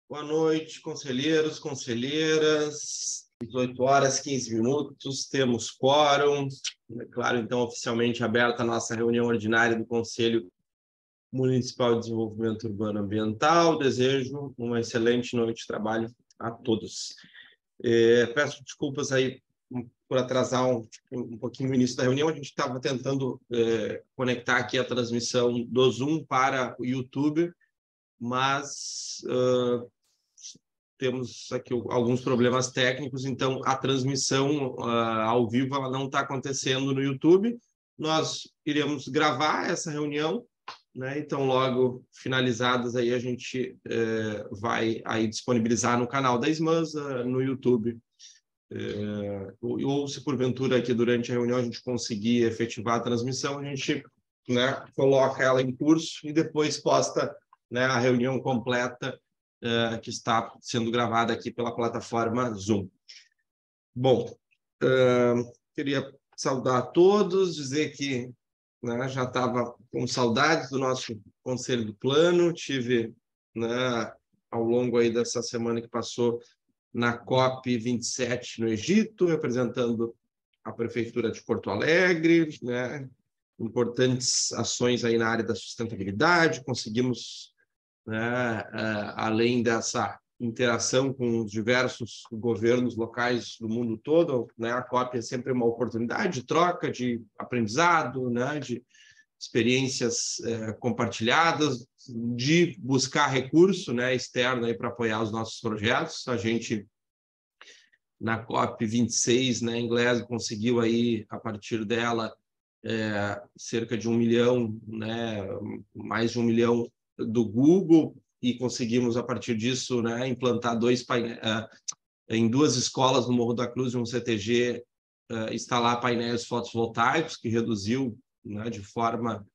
Boa noite, conselheiros, conselheiras. 18 horas, 15 minutos, temos quórum. É claro, então, oficialmente aberta a nossa reunião ordinária do Conselho Municipal de Desenvolvimento Urbano Ambiental. Desejo uma excelente noite de trabalho a todos. Peço desculpas aí por atrasar um pouquinho o início da reunião. A gente estava tentando conectar aqui a transmissão do Zoom para o YouTube, mas temos aqui alguns problemas técnicos, então a transmissão ao vivo ela não está acontecendo no YouTube. Nós iremos gravar essa reunião, né? Então, logo finalizadas, aí a gente vai aí disponibilizar no canal da SMANS, no YouTube. Ou se porventura aqui durante a reunião a gente conseguir efetivar a transmissão, a gente, né, coloca ela em curso e depois posta, né, a reunião completa que está sendo gravada aqui pela plataforma Zoom. Bom, queria saudar a todos, dizer que, né, já estava com saudades do nosso Conselho do Plano, tive, né, ao longo aí dessa semana que passou na COP27 no Egito, representando a Prefeitura de Porto Alegre, né, importantes ações aí na área da sustentabilidade, conseguimos, né, além dessa interação com os diversos governos locais do mundo todo, né, a COP é sempre uma oportunidade de troca, de aprendizado, né, de experiências compartilhadas, de buscar recurso, né, externo para apoiar os nossos projetos. A gente, na COP26, né, em Glasgow, conseguiu aí, a partir dela, cerca de 1 milhão, né, mais de 1 milhão do Google, e conseguimos, a partir disso, né, implantar em 2 escolas no Morro da Cruz e um CTG, instalar painéis fotovoltaicos, que reduziu, né, de forma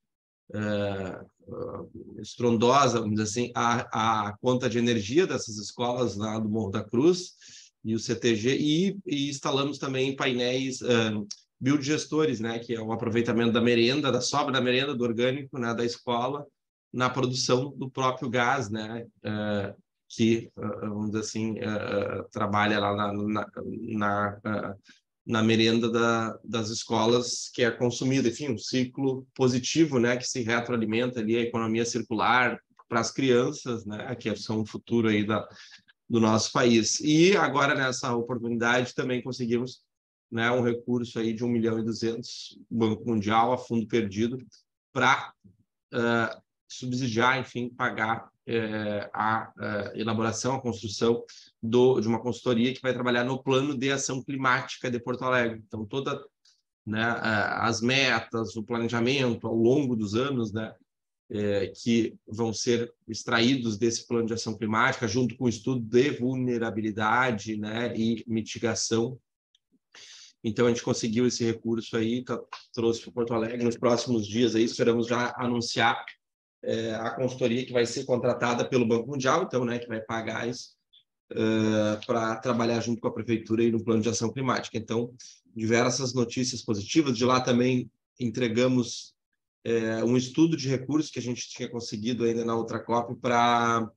estrondosa, vamos dizer assim, a conta de energia dessas escolas lá do Morro da Cruz e o CTG, e instalamos também painéis biodigestores, né, que é o aproveitamento da merenda, da sobra da merenda, do orgânico, né, da escola, na produção do próprio gás, né, que, vamos dizer assim, trabalha lá na merenda das escolas, que é consumida. Enfim, um ciclo positivo, né, que se retroalimenta ali a economia circular para as crianças, né, que são o futuro aí do nosso país. E agora, nessa oportunidade, também conseguimos, né, um recurso aí de 1.200.000, Banco Mundial, a fundo perdido, para subsidiar, enfim, pagar a elaboração, a construção de uma consultoria que vai trabalhar no plano de ação climática de Porto Alegre. Então, todas, né, as metas, o planejamento ao longo dos anos, né, que vão ser extraídos desse plano de ação climática, junto com o estudo de vulnerabilidade, né, e mitigação. Então, a gente conseguiu esse recurso aí, trouxe para Porto Alegre. Nos próximos dias aí, esperamos já anunciar a consultoria que vai ser contratada pelo Banco Mundial, então, né, que vai pagar isso para trabalhar junto com a Prefeitura aí no plano de ação climática. Então, diversas notícias positivas. De lá também entregamos um estudo de recursos que a gente tinha conseguido ainda na outra COP para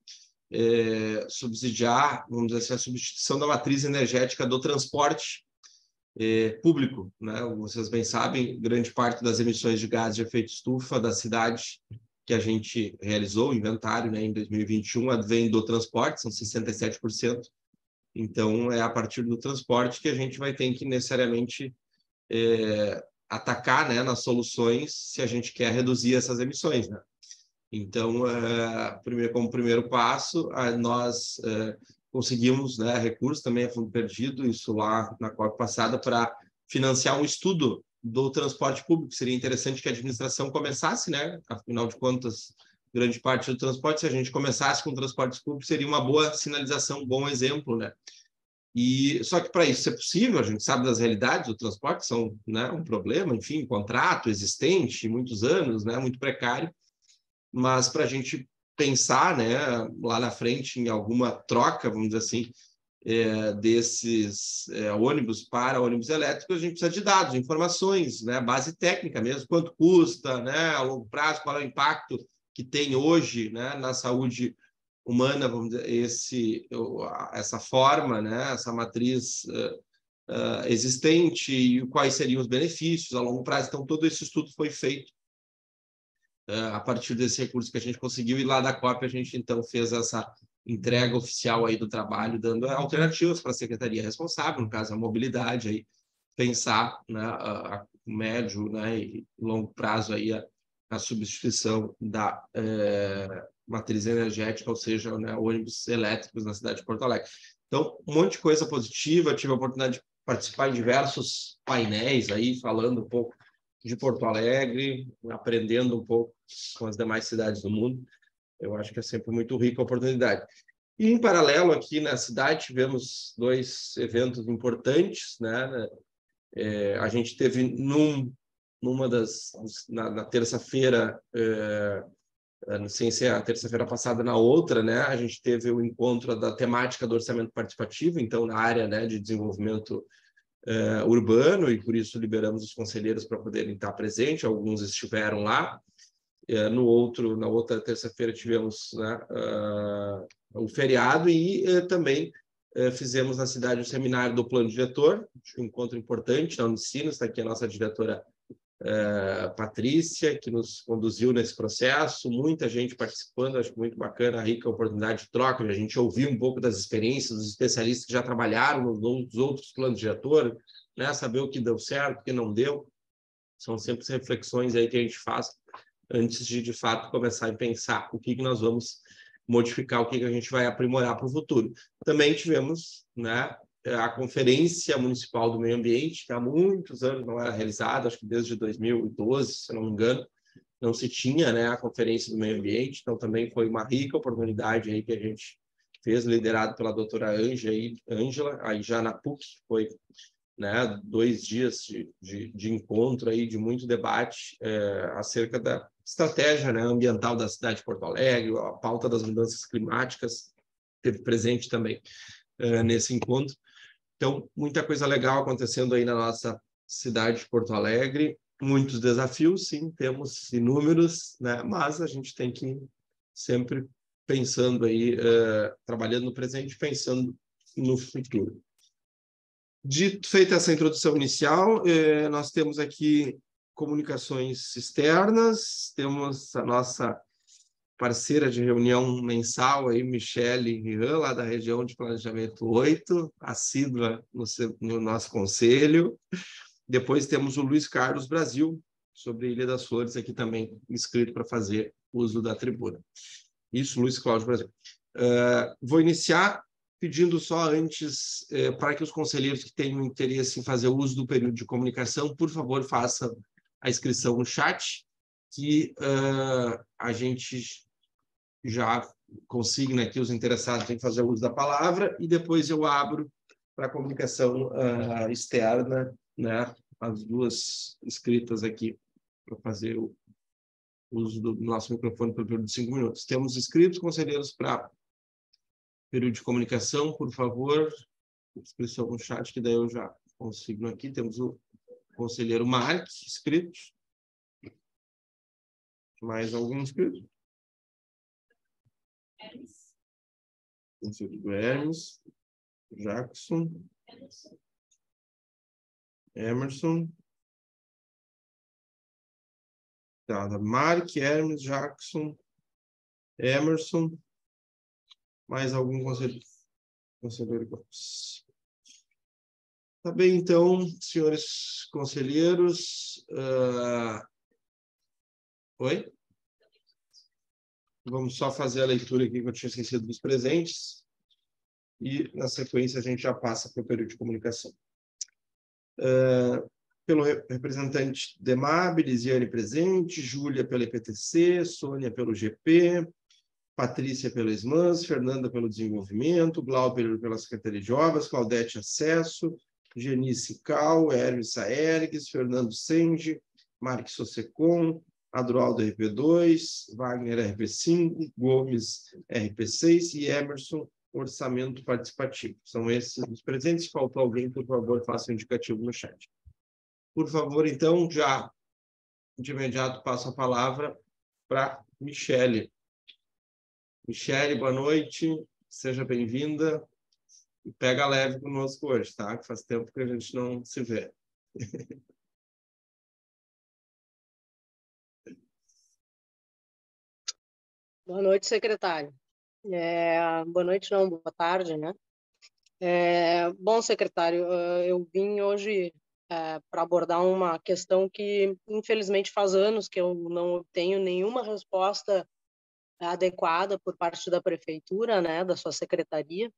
subsidiar, vamos dizer assim, a substituição da matriz energética do transporte público, né? Vocês bem sabem, grande parte das emissões de gás de efeito estufa da cidade que a gente realizou, o inventário, né, em 2021, advém do transporte, são 67%. Então, é a partir do transporte que a gente vai ter que necessariamente atacar, né, nas soluções, se a gente quer reduzir essas emissões, né? Então, como primeiro passo, nós conseguimos, né, recursos também a fundo perdido, isso lá na COP passada, para financiar um estudo do transporte público. Seria interessante que a administração começasse, né? Afinal de contas, grande parte do transporte, se a gente começasse com transportes públicos, seria uma boa sinalização, um bom exemplo, né? E só que para isso ser possível, a gente sabe das realidades do transporte, são, né, um problema, enfim, contrato existente, muitos anos, né, muito precário, mas para a gente pensar, né, lá na frente em alguma troca, vamos dizer assim, desses ônibus para ônibus elétricos, a gente precisa de dados, informações, né, base técnica mesmo, quanto custa, né, a longo prazo, qual é o impacto que tem hoje, né, na saúde humana, vamos dizer, essa forma, né, essa matriz existente e quais seriam os benefícios a longo prazo. Então, todo esse estudo foi feito a partir desse recurso que a gente conseguiu, e lá da COP a gente, então, fez essa entrega oficial aí do trabalho, dando alternativas para a secretaria responsável, no caso, a mobilidade, aí, pensar, né, a médio, né, e longo prazo aí a substituição da matriz energética, ou seja, né, ônibus elétricos na cidade de Porto Alegre. Então, um monte de coisa positiva, tive a oportunidade de participar em diversos painéis aí, falando um pouco de Porto Alegre, aprendendo um pouco com as demais cidades do mundo. Eu acho que é sempre muito rica a oportunidade. E, em paralelo, aqui na cidade, tivemos 2 eventos importantes, né? A gente teve na terça-feira, sem ser a terça-feira passada, na outra, né? A gente teve o encontro da temática do orçamento participativo, então, na área, né, de desenvolvimento urbano, e por isso liberamos os conselheiros para poderem estar presentes, alguns estiveram lá. Na outra terça-feira tivemos, né, o feriado, e também fizemos na cidade o seminário do plano diretor, um encontro importante na Unicinos. Está aqui a nossa diretora Patrícia, que nos conduziu nesse processo, muita gente participando, acho muito bacana, a rica oportunidade de troca, a gente ouviu um pouco das experiências dos especialistas que já trabalharam nos outros planos diretores, né, saber o que deu certo, o que não deu. São sempre reflexões aí que a gente faz antes de fato, começar a pensar o que nós vamos modificar, o que a gente vai aprimorar para o futuro. Também tivemos, né, a Conferência Municipal do Meio Ambiente, que há muitos anos não era realizada, acho que desde 2012, se não me engano, não se tinha, né, a Conferência do Meio Ambiente, então também foi uma rica oportunidade aí que a gente fez, liderado pela doutora Ângela, aí já na PUC, foi, né, 2 dias de encontro aí, de muito debate acerca da estratégia, né, ambiental da cidade de Porto Alegre, a pauta das mudanças climáticas teve presente também nesse encontro. Então, muita coisa legal acontecendo aí na nossa cidade de Porto Alegre, muitos desafios, sim, temos inúmeros, né, mas a gente tem que ir sempre pensando aí, trabalhando no presente, pensando no futuro. Feita essa introdução inicial, nós temos aqui comunicações externas, temos a nossa parceira de reunião mensal, aí, Michele Rian, lá da região de Planejamento 8, assídua no nosso conselho. Depois temos o Luiz Carlos Brasil, sobre a Ilha das Flores, aqui também inscrito para fazer uso da tribuna. Isso, Luiz Cláudio Brasil. Vou iniciar pedindo só antes, para que os conselheiros que tenham interesse em fazer uso do período de comunicação, por favor, façam a inscrição no chat, que a gente já consigna aqui os interessados em fazer uso da palavra, e depois eu abro para a comunicação externa, né, as 2 inscritas aqui, para fazer o uso do nosso microfone pelo período de 5 minutos. Temos inscritos, conselheiros, para período de comunicação, por favor, inscrição no chat, que daí eu já consigo aqui. Temos o conselheiro Marques, inscrito. Mais algum inscrito? Conselheiro Hermes, Jackson, Emerson. Tá, Mark, Hermes, Jackson, Emerson. Mais algum conselheiro? Tá bem, então, senhores conselheiros. Oi? Vamos só fazer a leitura aqui que eu tinha esquecido dos presentes. E, na sequência, a gente já passa para o período de comunicação. Pelo representante DEMAB, Lisiane presente, Júlia pelo IPTC, Sônia pelo GP, Patrícia pelo SMANS, Fernanda pelo Desenvolvimento, Glauber pela Secretaria de Obras, Claudete Acesso, Genice Cal, Hermes Saergues, Fernando Senge, Marques Sossecon, Adroaldo RP2, Wagner RP5, Gomes RP6 e Emerson Orçamento Participativo. São esses os presentes. Se faltou alguém, por favor, faça um indicativo no chat. Por favor, então, já de imediato passo a palavra para Michele. Michele, boa noite. Seja bem-vinda. E pega leve conosco hoje, tá? Que faz tempo que a gente não se vê. Boa noite, secretário. Boa noite, não, boa tarde, né? Bom, secretário, eu vim hoje para abordar uma questão que, infelizmente, faz anos que eu não obtenho nenhuma resposta adequada por parte da prefeitura, né, da sua secretaria.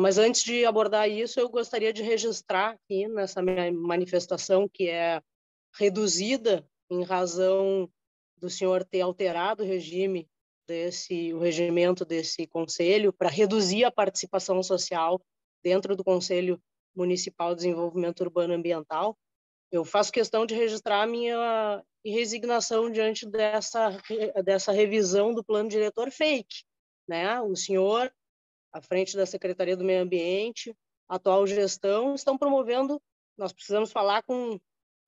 Mas antes de abordar isso, eu gostaria de registrar aqui nessa minha manifestação, que é reduzida em razão do senhor ter alterado o regimento desse conselho para reduzir a participação social dentro do Conselho Municipal de Desenvolvimento Urbano e Ambiental. Eu faço questão de registrar a minha resignação diante dessa revisão do plano diretor fake, né? O senhor, à frente da Secretaria do Meio Ambiente, a atual gestão, estão promovendo, nós precisamos falar com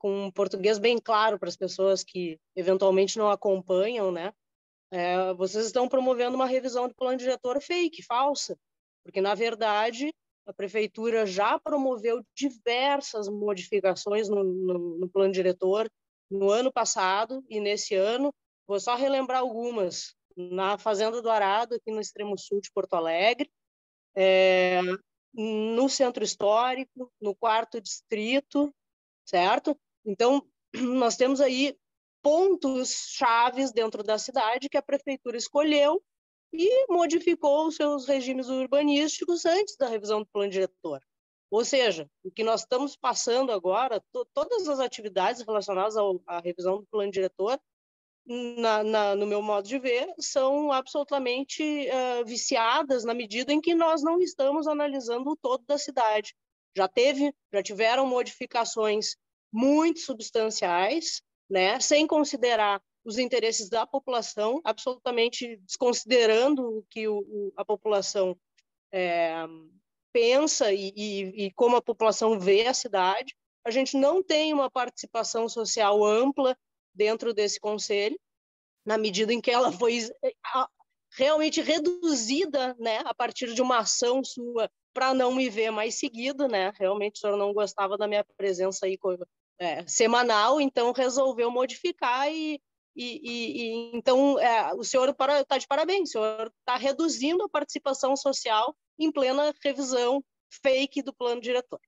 um português bem claro para as pessoas que eventualmente não acompanham, né? Vocês estão promovendo uma revisão do plano diretor fake, falsa, porque, na verdade, a prefeitura já promoveu diversas modificações no plano diretor no ano passado e nesse ano. Vou só relembrar algumas. Na Fazenda do Arado, aqui no extremo sul de Porto Alegre, no Centro Histórico, no 4º Distrito, certo? Então, nós temos aí pontos chaves dentro da cidade que a prefeitura escolheu e modificou os seus regimes urbanísticos antes da revisão do plano diretor. Ou seja, o que nós estamos passando agora, todas as atividades relacionadas à revisão do plano diretor, no meu modo de ver, são absolutamente viciadas na medida em que nós não estamos analisando o todo da cidade. Já tiveram modificações muito substanciais, né, sem considerar os interesses da população, absolutamente desconsiderando o que a população pensa e como a população vê a cidade. A gente não tem uma participação social ampla dentro desse conselho, na medida em que ela foi realmente reduzida, né, a partir de uma ação sua para não me ver mais seguido, né? Realmente o senhor não gostava da minha presença aí semanal, então resolveu modificar então o senhor está de parabéns, o senhor está reduzindo a participação social em plena revisão fake do plano diretor.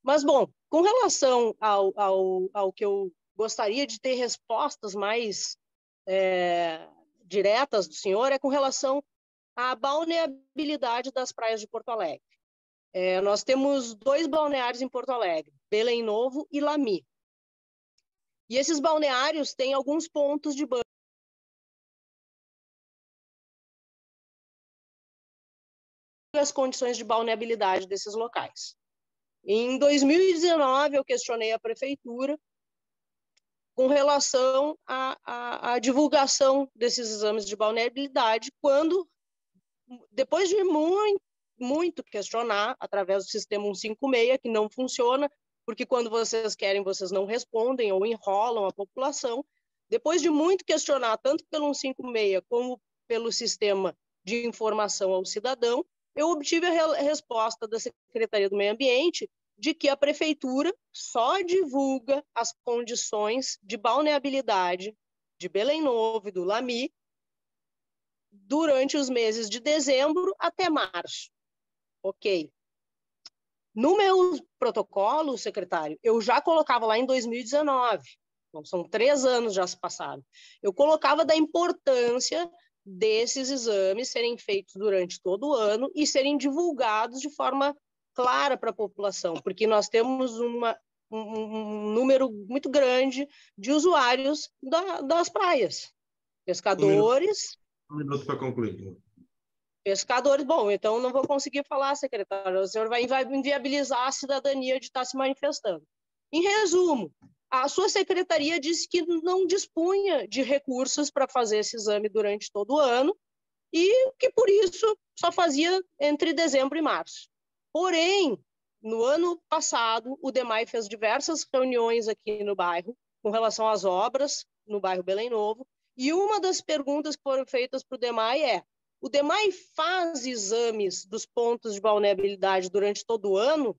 Mas, bom, com relação ao que eu gostaria de ter respostas mais diretas do senhor, é com relação à balneabilidade das praias de Porto Alegre. Nós temos 2 balneários em Porto Alegre, Belém Novo e Lamy. E esses balneários têm alguns pontos de banho. As condições de balneabilidade desses locais. Em 2019, eu questionei a prefeitura com relação à divulgação desses exames de balneabilidade, quando, depois de muito questionar, através do sistema 156, que não funciona, porque quando vocês querem, vocês não respondem ou enrolam a população, depois de muito questionar, tanto pelo 156 como pelo sistema de informação ao cidadão, eu obtive a resposta da Secretaria do Meio Ambiente de que a prefeitura só divulga as condições de balneabilidade de Belém Novo e do Lamy durante os meses de dezembro até março. Ok. No meu protocolo, secretário, eu já colocava lá em 2019, então são 3 anos já se passaram, eu colocava da importância desses exames serem feitos durante todo o ano e serem divulgados de forma clara para a população, porque nós temos um número muito grande de usuários das praias, pescadores. Um minuto para concluir. Pescadores, bom, então não vou conseguir falar, secretário, o senhor vai inviabilizar a cidadania de estar se manifestando. Em resumo, a sua secretaria disse que não dispunha de recursos para fazer esse exame durante todo o ano e que, por isso, só fazia entre dezembro e março. Porém, no ano passado, o DEMAI fez diversas reuniões aqui no bairro com relação às obras no bairro Belém Novo, e uma das perguntas que foram feitas para o DEMAI é: O DEMAI faz exames dos pontos de vulnerabilidade durante todo o ano?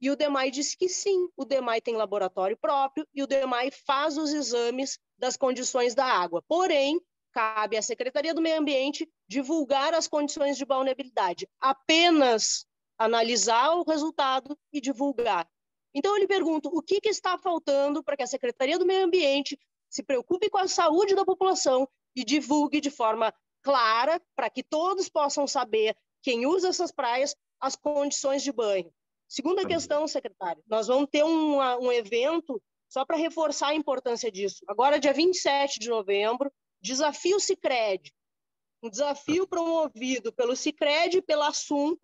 E o DEMAI disse que sim, o DEMAI tem laboratório próprio e o DEMAI faz os exames das condições da água. Porém, cabe à Secretaria do Meio Ambiente divulgar as condições de vulnerabilidade, apenas analisar o resultado e divulgar. Então, eu lhe pergunto, o que está faltando para que a Secretaria do Meio Ambiente se preocupe com a saúde da população e divulgue de forma clara, para que todos possam saber, quem usa essas praias, as condições de banho. Segunda questão, secretário, nós vamos ter um evento, só para reforçar a importância disso. Agora, dia 27 de novembro, Desafio Sicredi, um desafio promovido pelo Sicredi e pela Assum,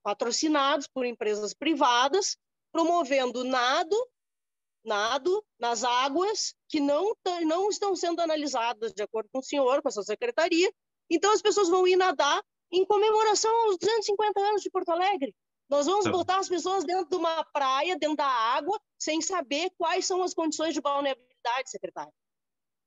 patrocinados por empresas privadas, promovendo nado nas águas que não estão sendo analisadas de acordo com o senhor, com a sua secretaria. Então, as pessoas vão ir nadar em comemoração aos 250 anos de Porto Alegre. Nós vamos botar as pessoas dentro de uma praia, dentro da água, sem saber quais são as condições de vulnerabilidade, secretário.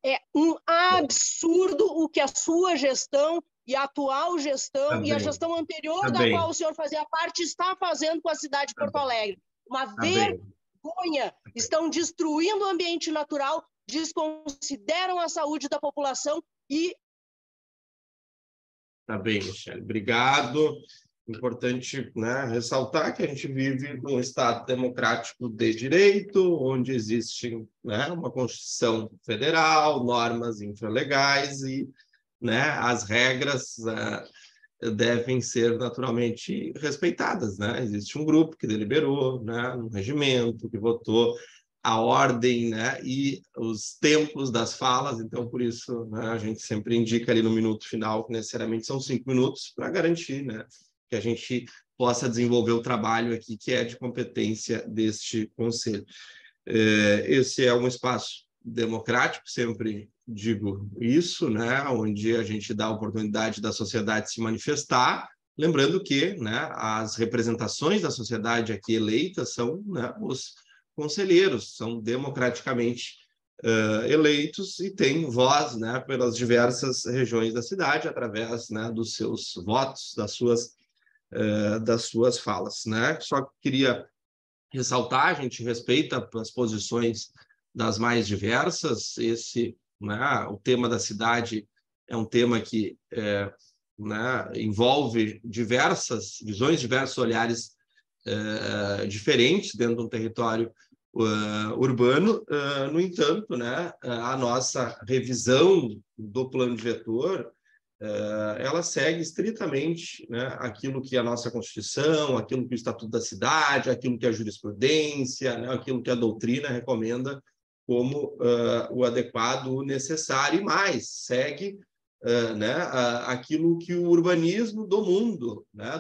É um absurdo o que a sua gestão e a atual gestão e a gestão anterior da qual o senhor fazia parte está fazendo com a cidade de Porto Alegre. Uma vergonha. Estão destruindo o ambiente natural, desconsideram a saúde da população e... Tá bem, Michele. Obrigado. Importante, né, ressaltar que a gente vive num Estado democrático de direito, onde existe, né, uma Constituição Federal, normas infralegais e, né, as regras devem ser naturalmente respeitadas, né? Existe um grupo que deliberou, né, um regimento que votou a ordem, né, e os tempos das falas, então, por isso, né, a gente sempre indica ali no minuto final que necessariamente são 5 minutos para garantir, né, que a gente possa desenvolver o trabalho aqui que é de competência deste conselho. Esse é um espaço democrático, sempre digo isso, né, onde a gente dá a oportunidade da sociedade se manifestar, lembrando que, né, as representações da sociedade aqui eleitas são, né, os conselheiros, são democraticamente eleitos e têm voz, né, pelas diversas regiões da cidade, através, né, dos seus votos, das suas falas, né? Só queria ressaltar, a gente respeita as posições das mais diversas, né, o tema da cidade é um tema que né, envolve diversas visões, diversos olhares diferentes dentro de um território urbano. No entanto, né, a nossa revisão do plano diretor ela segue estritamente, né, aquilo que a nossa Constituição, aquilo que o Estatuto da Cidade, aquilo que a jurisprudência, né, aquilo que a doutrina recomenda como o adequado, o necessário, e mais, segue né, aquilo que o urbanismo do mundo, né,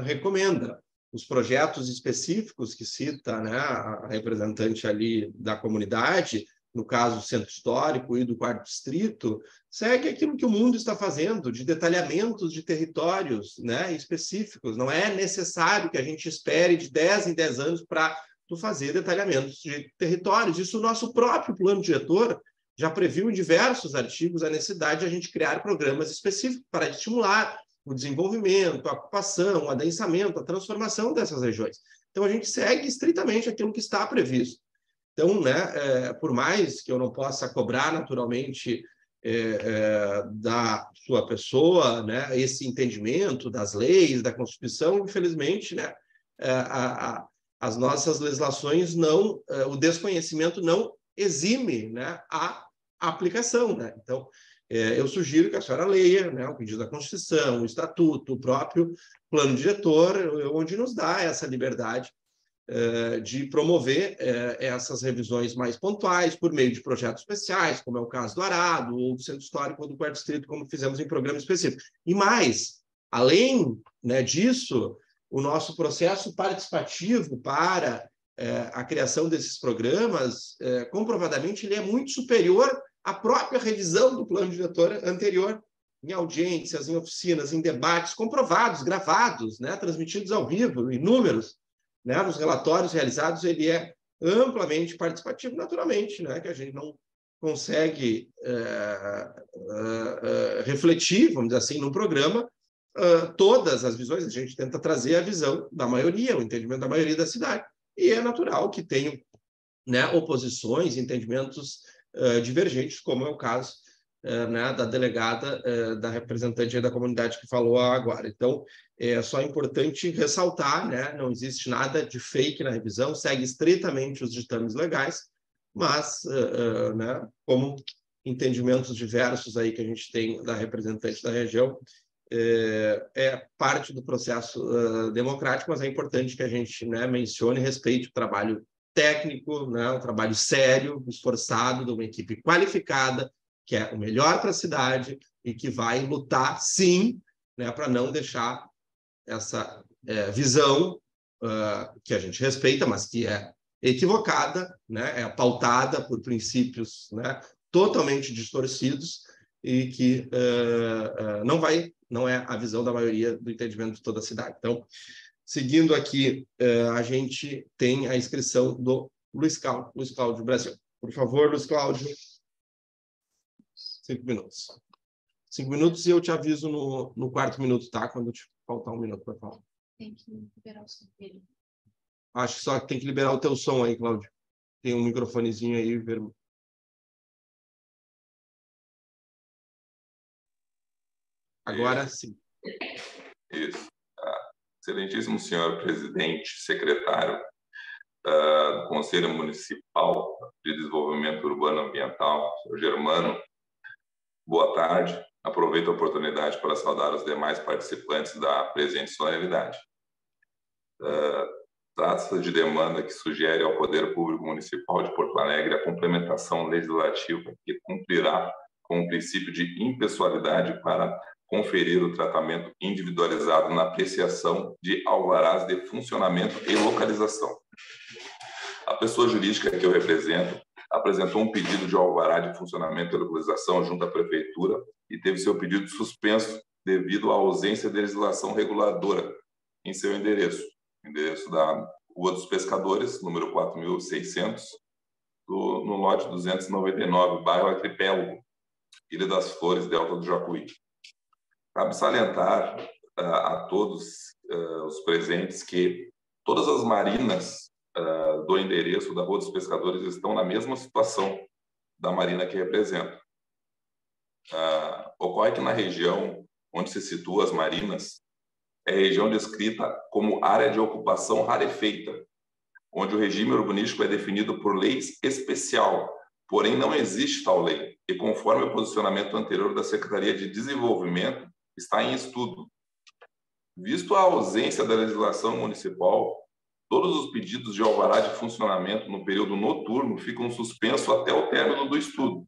recomenda. Os projetos específicos que cita, né, a representante ali da comunidade, no caso do Centro Histórico e do Quarto Distrito, segue aquilo que o mundo está fazendo, de detalhamentos de territórios, né, específicos. Não é necessário que a gente espere de 10 em 10 anos para fazer detalhamentos de territórios. Isso o nosso próprio plano diretor já previu em diversos artigos a necessidade de a gente criar programas específicos para estimular o desenvolvimento, a ocupação, o adensamento, a transformação dessas regiões. Então, a gente segue estritamente aquilo que está previsto. Então, né, por mais que eu não possa cobrar naturalmente da sua pessoa, né, esse entendimento das leis, da Constituição, infelizmente, né, as nossas legislações não, o desconhecimento não exime, né, a aplicação, né? Então, eu sugiro que a senhora leia, né, o pedido da Constituição, o Estatuto, o próprio plano diretor, onde nos dá essa liberdade de promover essas revisões mais pontuais por meio de projetos especiais, como é o caso do Arado, ou do Centro Histórico, ou do Quarto Distrito, como fizemos em programa específico. E mais, além, né, disso, o nosso processo participativo para a criação desses programas, comprovadamente, ele é muito superior à própria revisão do plano diretor anterior, em audiências, em oficinas, em debates comprovados, gravados, né, transmitidos ao vivo, inúmeros. Né, nos relatórios realizados, ele é amplamente participativo, naturalmente, né, que a gente consegue refletir, vamos dizer assim, num programa, todas as visões. A gente tenta trazer a visão da maioria, o entendimento da maioria da cidade. E é natural que tenham, né, oposições, entendimentos divergentes, como é o caso né, da delegada, da representante da comunidade que falou agora. Então, é só importante ressaltar, né, não existe nada de fake na revisão, segue estritamente os ditames legais, mas, né, como entendimentos diversos aí que a gente tem da representante da região, é parte do processo democrático, mas é importante que a gente, né, mencione e respeite o trabalho técnico, né, um trabalho sério, esforçado, de uma equipe qualificada, que é o melhor para a cidade e que vai lutar, sim, né, para não deixar essa visão que a gente respeita, mas que é equivocada, né, é pautada por princípios, né, totalmente distorcidos e que não é a visão da maioria do entendimento de toda a cidade. Então, seguindo aqui, a gente tem a inscrição do Luiz Cláudio Brasil. Por favor, Luiz Cláudio. 5 minutos. 5 minutos e eu te aviso no quarto minuto, tá? Quando te faltar 1 minuto para falar. Tem que liberar o som dele. Acho que só tem que liberar o teu som aí, Cláudio. Tem um microfonezinho aí, vermelho. Agora sim. Isso. Excelentíssimo senhor presidente, secretário do Conselho Municipal de Desenvolvimento Urbano Ambiental, senhor Germano, boa tarde. Aproveito a oportunidade para saudar os demais participantes da presente solenidade. Trata-se de demanda que sugere ao Poder Público Municipal de Porto Alegre a complementação legislativa que cumprirá com o princípio de impessoalidade para conferir o tratamento individualizado na apreciação de alvarás de funcionamento e localização. A pessoa jurídica que eu represento apresentou um pedido de alvará de funcionamento e localização junto à Prefeitura e teve seu pedido suspenso devido à ausência de legislação reguladora em seu endereço da Rua dos Pescadores, número 4.600, no lote 299, bairro Arquipélago, Ilha das Flores, Delta do Jacuí. Cabe salientar a todos os presentes que todas as marinas do endereço da Rua dos Pescadores estão na mesma situação da marina que representa. Ocorre que na região onde se situam as marinas é região descrita como área de ocupação rarefeita, onde o regime urbanístico é definido por lei especial, porém não existe tal lei, e conforme o posicionamento anterior da Secretaria de Desenvolvimento, está em estudo. Visto a ausência da legislação municipal, todos os pedidos de alvará de funcionamento no período noturno ficam suspensos até o término do estudo.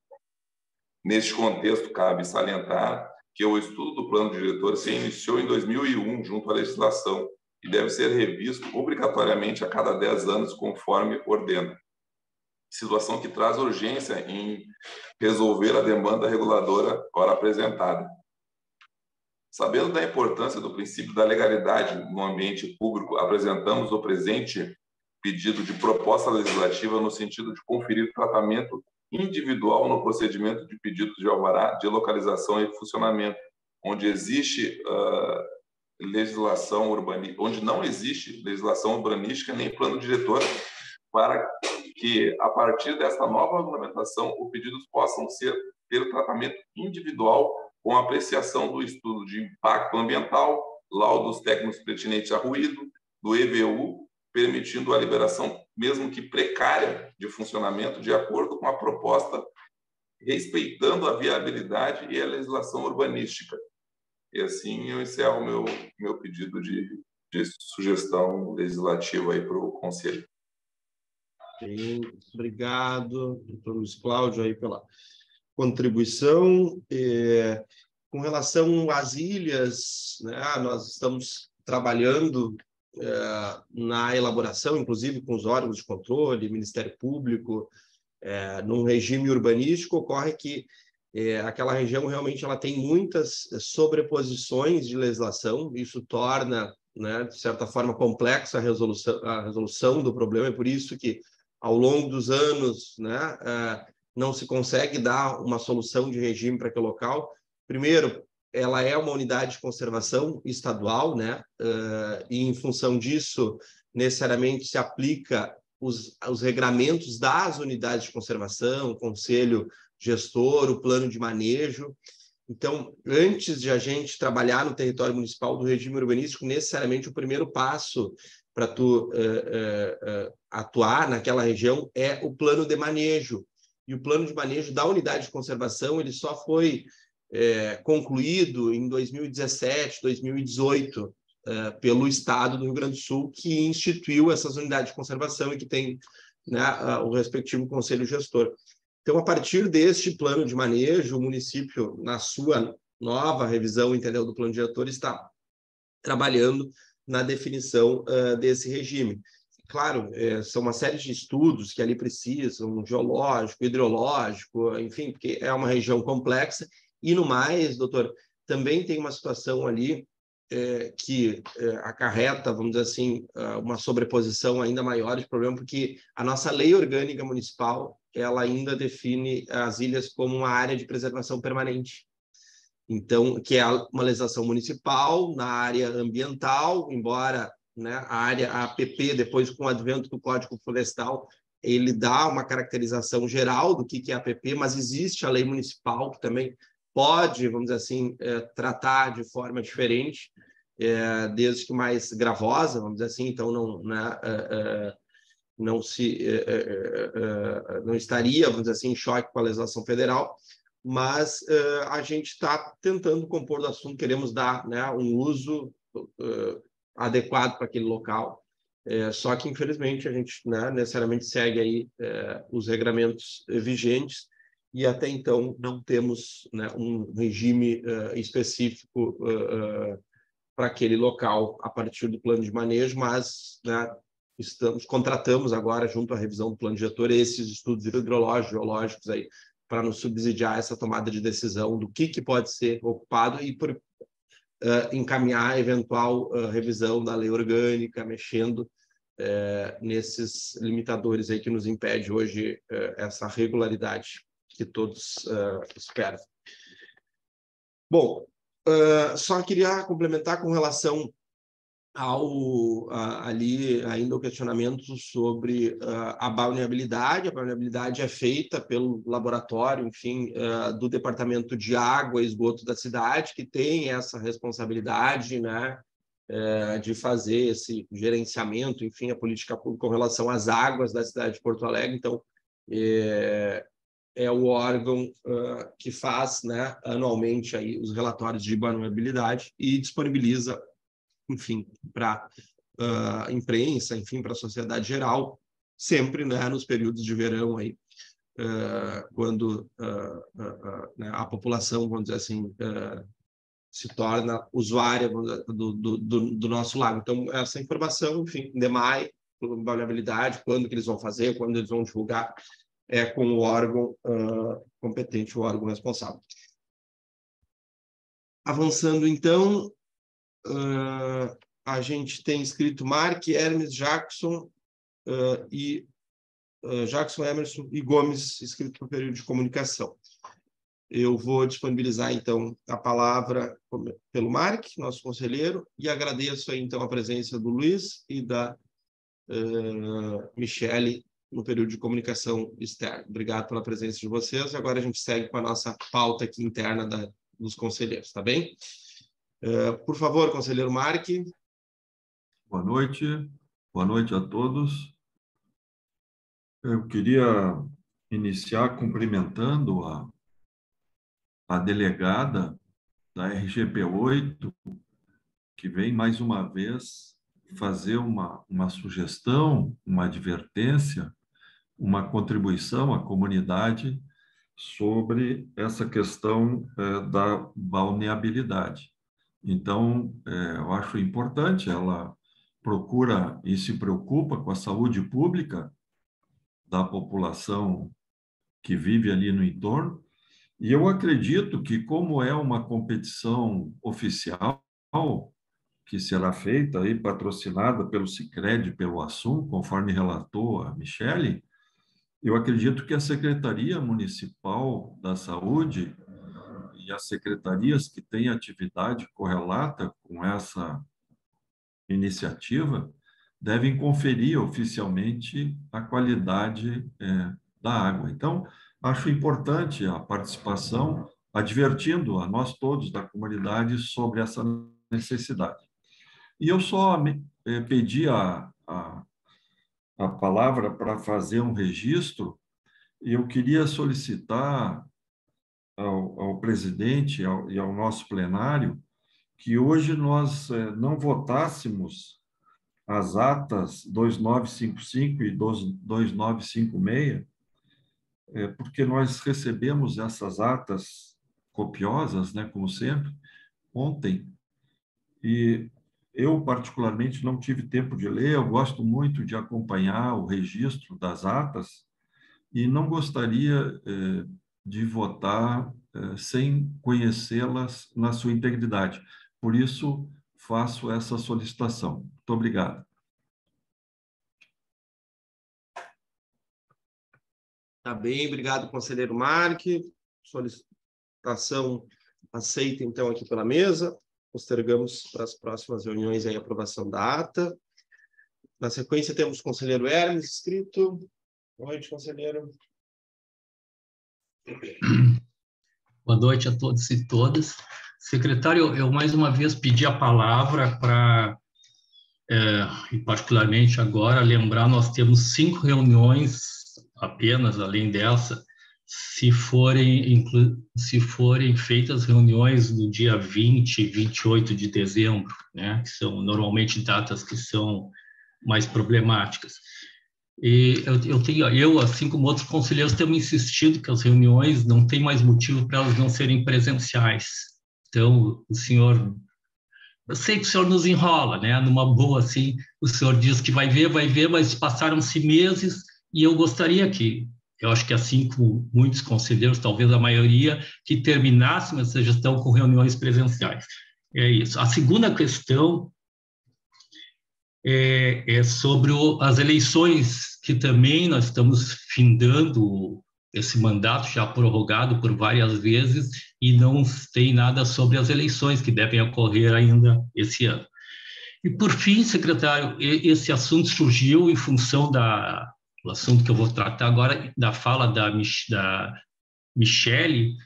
Neste contexto, cabe salientar que o estudo do plano diretor se iniciou em 2001 junto à legislação e deve ser revisto obrigatoriamente a cada 10 anos, conforme ordena. Situação que traz urgência em resolver a demanda reguladora ora apresentada. Sabendo da importância do princípio da legalidade no ambiente público, apresentamos o presente pedido de proposta legislativa no sentido de conferir tratamento individual no procedimento de pedidos de alvará de localização e funcionamento, onde existe legislação urbanística, onde não existe legislação urbanística nem plano diretor, para que, a partir desta nova regulamentação, os pedidos possam ter tratamento individual com apreciação do estudo de impacto ambiental, laudos técnicos pertinentes a ruído, do EVU, permitindo a liberação, mesmo que precária, de funcionamento de acordo com a proposta, respeitando a viabilidade e a legislação urbanística. E assim eu encerro o meu pedido de sugestão legislativa aí para o Conselho. Bem, obrigado, doutor Luiz Cláudio, aí pela contribuição. Com relação às ilhas, né, nós estamos trabalhando na elaboração, inclusive com os órgãos de controle, Ministério Público, num regime urbanístico. Ocorre que aquela região realmente ela tem muitas sobreposições de legislação, isso torna, né, de certa forma, complexa a resolução do problema, é por isso que, ao longo dos anos, né, não se consegue dar uma solução de regime para aquele local. Primeiro, ela é uma unidade de conservação estadual, né? E em função disso, necessariamente se aplica os regramentos das unidades de conservação, o conselho gestor, o plano de manejo. Então, antes de a gente trabalhar no território municipal do regime urbanístico, necessariamente o primeiro passo para tu atuar naquela região é o plano de manejo. E o plano de manejo da unidade de conservação ele só foi concluído em 2017, 2018, pelo Estado do Rio Grande do Sul, que instituiu essas unidades de conservação e que tem, né, o respectivo conselho gestor. Então, a partir deste plano de manejo, o município, na sua nova revisão, entendeu, do plano diretor, está trabalhando na definição desse regime. Claro, são uma série de estudos que ali precisam, geológico, hidrológico, enfim, porque é uma região complexa. E, no mais, doutor, também tem uma situação ali que acarreta, vamos dizer assim, uma sobreposição ainda maior de problema, porque a nossa lei orgânica municipal ela ainda define as ilhas como uma área de preservação permanente. Então, que é uma legislação municipal na área ambiental, embora, né, a área APP, depois com o advento do Código Florestal, ele dá uma caracterização geral do que é APP, mas existe a lei municipal que também pode, vamos dizer assim, tratar de forma diferente, desde que mais gravosa, vamos dizer assim, então não estaria, vamos dizer assim, em choque com a legislação federal, mas a gente está tentando compor do assunto, queremos dar, né, um uso adequado para aquele local, só que, infelizmente, a gente, né, necessariamente segue aí os regramentos vigentes, e até então não temos, né, um regime específico para aquele local a partir do plano de manejo, mas, né, contratamos agora, junto à revisão do plano diretor, esses estudos hidrológicos, geológicos aí, para nos subsidiar essa tomada de decisão do que pode ser ocupado e por encaminhar a eventual revisão da lei orgânica, mexendo nesses limitadores aí que nos impede hoje essa regularidade que todos esperam. Bom, só queria complementar com relação ali ainda o questionamento sobre a balneabilidade. A balneabilidade é feita pelo laboratório, enfim, do Departamento de Água e Esgoto da cidade, que tem essa responsabilidade, né, de fazer esse gerenciamento, enfim, a política pública com relação às águas da cidade de Porto Alegre. Então, é o órgão que faz, né, anualmente aí os relatórios de balneabilidade e disponibiliza, enfim, para a imprensa, enfim, para a sociedade geral, sempre, né, nos períodos de verão aí, quando né, a população, vamos dizer assim, se torna usuária do nosso lago. Então, essa informação, enfim, DEMAI, balneabilidade, quando que eles vão fazer, quando eles vão divulgar, com o órgão competente, o órgão responsável. Avançando, então, a gente tem escrito Mark, Hermes, Jackson, Jackson, Emerson e Gomes, escrito para o período de comunicação. Eu vou disponibilizar, então, a palavra pelo Mark, nosso conselheiro, e agradeço aí, então, a presença do Luiz e da Michele no período de comunicação externa. Obrigado pela presença de vocês. Agora a gente segue com a nossa pauta aqui interna dos conselheiros, tá bem? Por favor, conselheiro Mark. Boa noite a todos. Eu queria iniciar cumprimentando a delegada da RGP 8, que vem mais uma vez fazer uma sugestão, uma advertência, uma contribuição à comunidade sobre essa questão da balneabilidade. Então, eu acho importante, ela procura e se preocupa com a saúde pública da população que vive ali no entorno, e eu acredito que, como é uma competição oficial, que será feita e patrocinada pelo Sicredi, pelo Assum, conforme relatou a Michele, eu acredito que a Secretaria Municipal da Saúde e as secretarias que têm atividade correlata com essa iniciativa devem conferir oficialmente a qualidade da água. Então, acho importante a participação, advertindo a nós todos da comunidade sobre essa necessidade. E eu só pedi a palavra para fazer um registro, e eu queria solicitar ao presidente e ao nosso plenário que hoje nós não votássemos as atas 2955 e 2956, porque nós recebemos essas atas copiosas, né, como sempre, ontem, e eu, particularmente, não tive tempo de ler, eu gosto muito de acompanhar o registro das atas e não gostaria de votar sem conhecê-las na sua integridade. Por isso, faço essa solicitação. Muito obrigado. Tá bem, obrigado, conselheiro Marque. Solicitação aceita, então, aqui pela mesa. Postergamos para as próximas reuniões a aprovação da ata. Na sequência, temos o conselheiro Hermes, inscrito. Boa noite, conselheiro. Boa noite a todos e todas. Secretário, eu mais uma vez pedi a palavra para, e particularmente agora, lembrar, nós temos 5 reuniões apenas, além dessa, se forem feitas reuniões no dia 20 e 28 de dezembro, né, que são normalmente datas que são mais problemáticas. E eu, assim como outros conselheiros, temos insistido que as reuniões não tem mais motivo para elas não serem presenciais. Então, o senhor, eu sei que o senhor nos enrola, né? Numa boa, assim, o senhor diz que vai ver, mas passaram-se meses e eu gostaria que, eu acho que assim como muitos conselheiros, talvez a maioria, que terminássemos essa gestão com reuniões presenciais. É isso. A segunda questão é sobre as eleições, que também nós estamos findando esse mandato já prorrogado por várias vezes e não tem nada sobre as eleições que devem ocorrer ainda esse ano. E, por fim, secretário, esse assunto surgiu em função do assunto que eu vou tratar agora, da fala da Michele,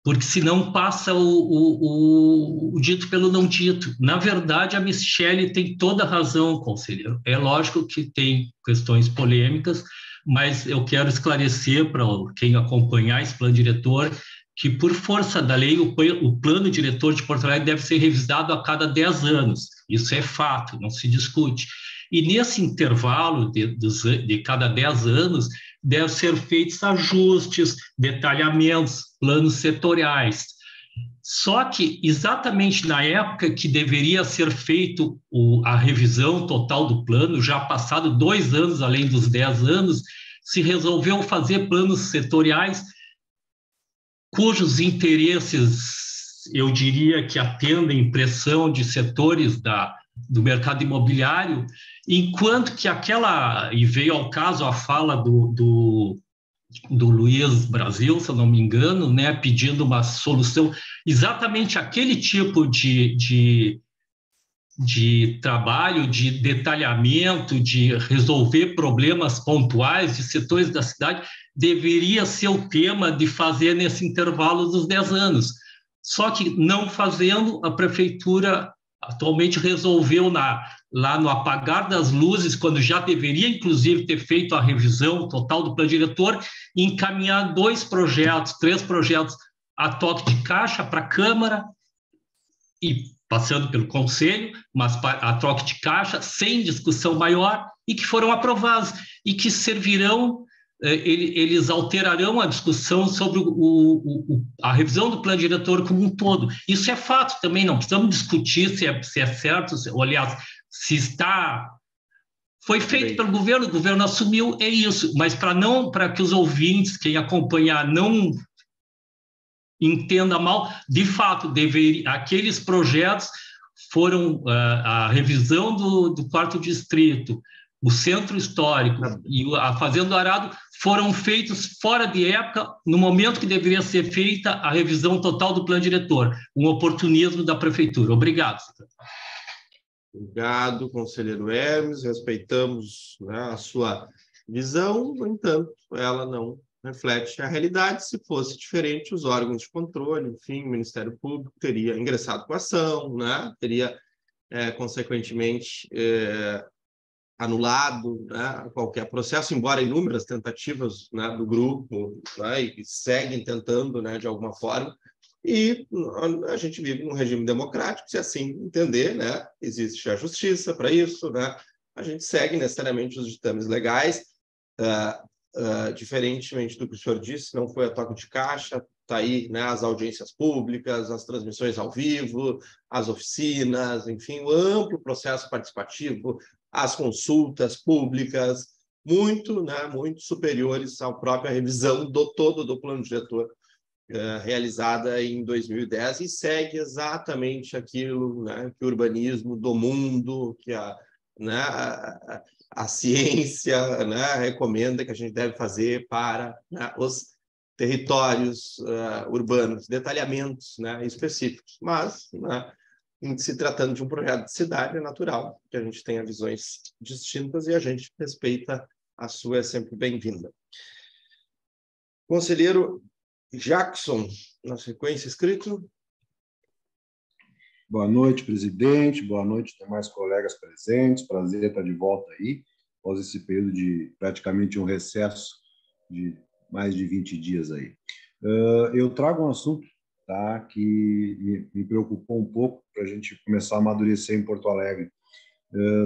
porque senão passa o dito pelo não dito. Na verdade, a Michele tem toda a razão, conselheiro. É lógico que tem questões polêmicas, mas eu quero esclarecer para quem acompanhar esse plano diretor que, por força da lei, o plano diretor de Porto Alegre deve ser revisado a cada 10 anos. Isso é fato, não se discute. E nesse intervalo de cada 10 anos, devem ser feitos ajustes, detalhamentos, planos setoriais. Só que, exatamente na época que deveria ser feito a revisão total do plano, já passado 2 anos além dos 10 anos, se resolveu fazer planos setoriais cujos interesses, eu diria que atendem pressão de setores do mercado imobiliário, enquanto que e veio ao caso a fala do Luiz Brasil, se eu não me engano, né, pedindo uma solução, exatamente aquele tipo de trabalho, de detalhamento, de resolver problemas pontuais de setores da cidade, deveria ser o tema de fazer nesse intervalo dos 10 anos. Só que, não fazendo, a prefeitura atualmente resolveu, lá no apagar das luzes, quando já deveria, inclusive, ter feito a revisão total do plano diretor, encaminhar 2 projetos, 3 projetos a toque de caixa para a Câmara e passando pelo Conselho, mas a troca de caixa, sem discussão maior, e que foram aprovados, e que servirão, eles alterarão a discussão sobre a revisão do plano diretor como um todo. Isso é fato também, não precisamos discutir se é certo, aliás, foi feito pelo governo, o governo assumiu, é isso, mas para que os ouvintes, quem acompanhar, não entenda mal, de fato, aqueles projetos foram a revisão do 4º distrito, o centro histórico e a Fazenda do Arado foram feitos fora de época, no momento que deveria ser feita a revisão total do plano diretor. Um oportunismo da prefeitura. Obrigado. Obrigado, conselheiro Hermes. Respeitamos, né, a sua visão, no entanto, ela não reflete a realidade. Se fosse diferente, os órgãos de controle, enfim, o Ministério Público teria ingressado com a ação, né, teria, consequentemente, anulado, né, qualquer processo, embora inúmeras tentativas, né, do grupo, né, e seguem tentando, né, de alguma forma. E a gente vive num regime democrático, se assim entender, né, existe a justiça para isso, né, a gente segue necessariamente os ditames legais, diferentemente do que o senhor disse, não foi a toque de caixa, está aí, né, as audiências públicas, as transmissões ao vivo, as oficinas, enfim, o amplo processo participativo, as consultas públicas, muito, né, muito superiores à própria revisão do todo do plano diretor, realizada em 2010, e segue exatamente aquilo, né, que o urbanismo do mundo, que né, a ciência, né, recomenda que a gente deve fazer para, né, os territórios urbanos, detalhamentos, né, específicos. Mas, né, em se tratando de um projeto de cidade, é natural que a gente tenha visões distintas e a gente respeita a sua, é sempre bem-vinda. Conselheiro Jackson, na sequência, escrito. Boa noite, presidente. Boa noite, demais colegas presentes. Prazer estar de volta aí, após esse período de praticamente um recesso de mais de 20 dias aí. Eu trago um assunto, tá, que me preocupou um pouco para a gente começar a amadurecer em Porto Alegre.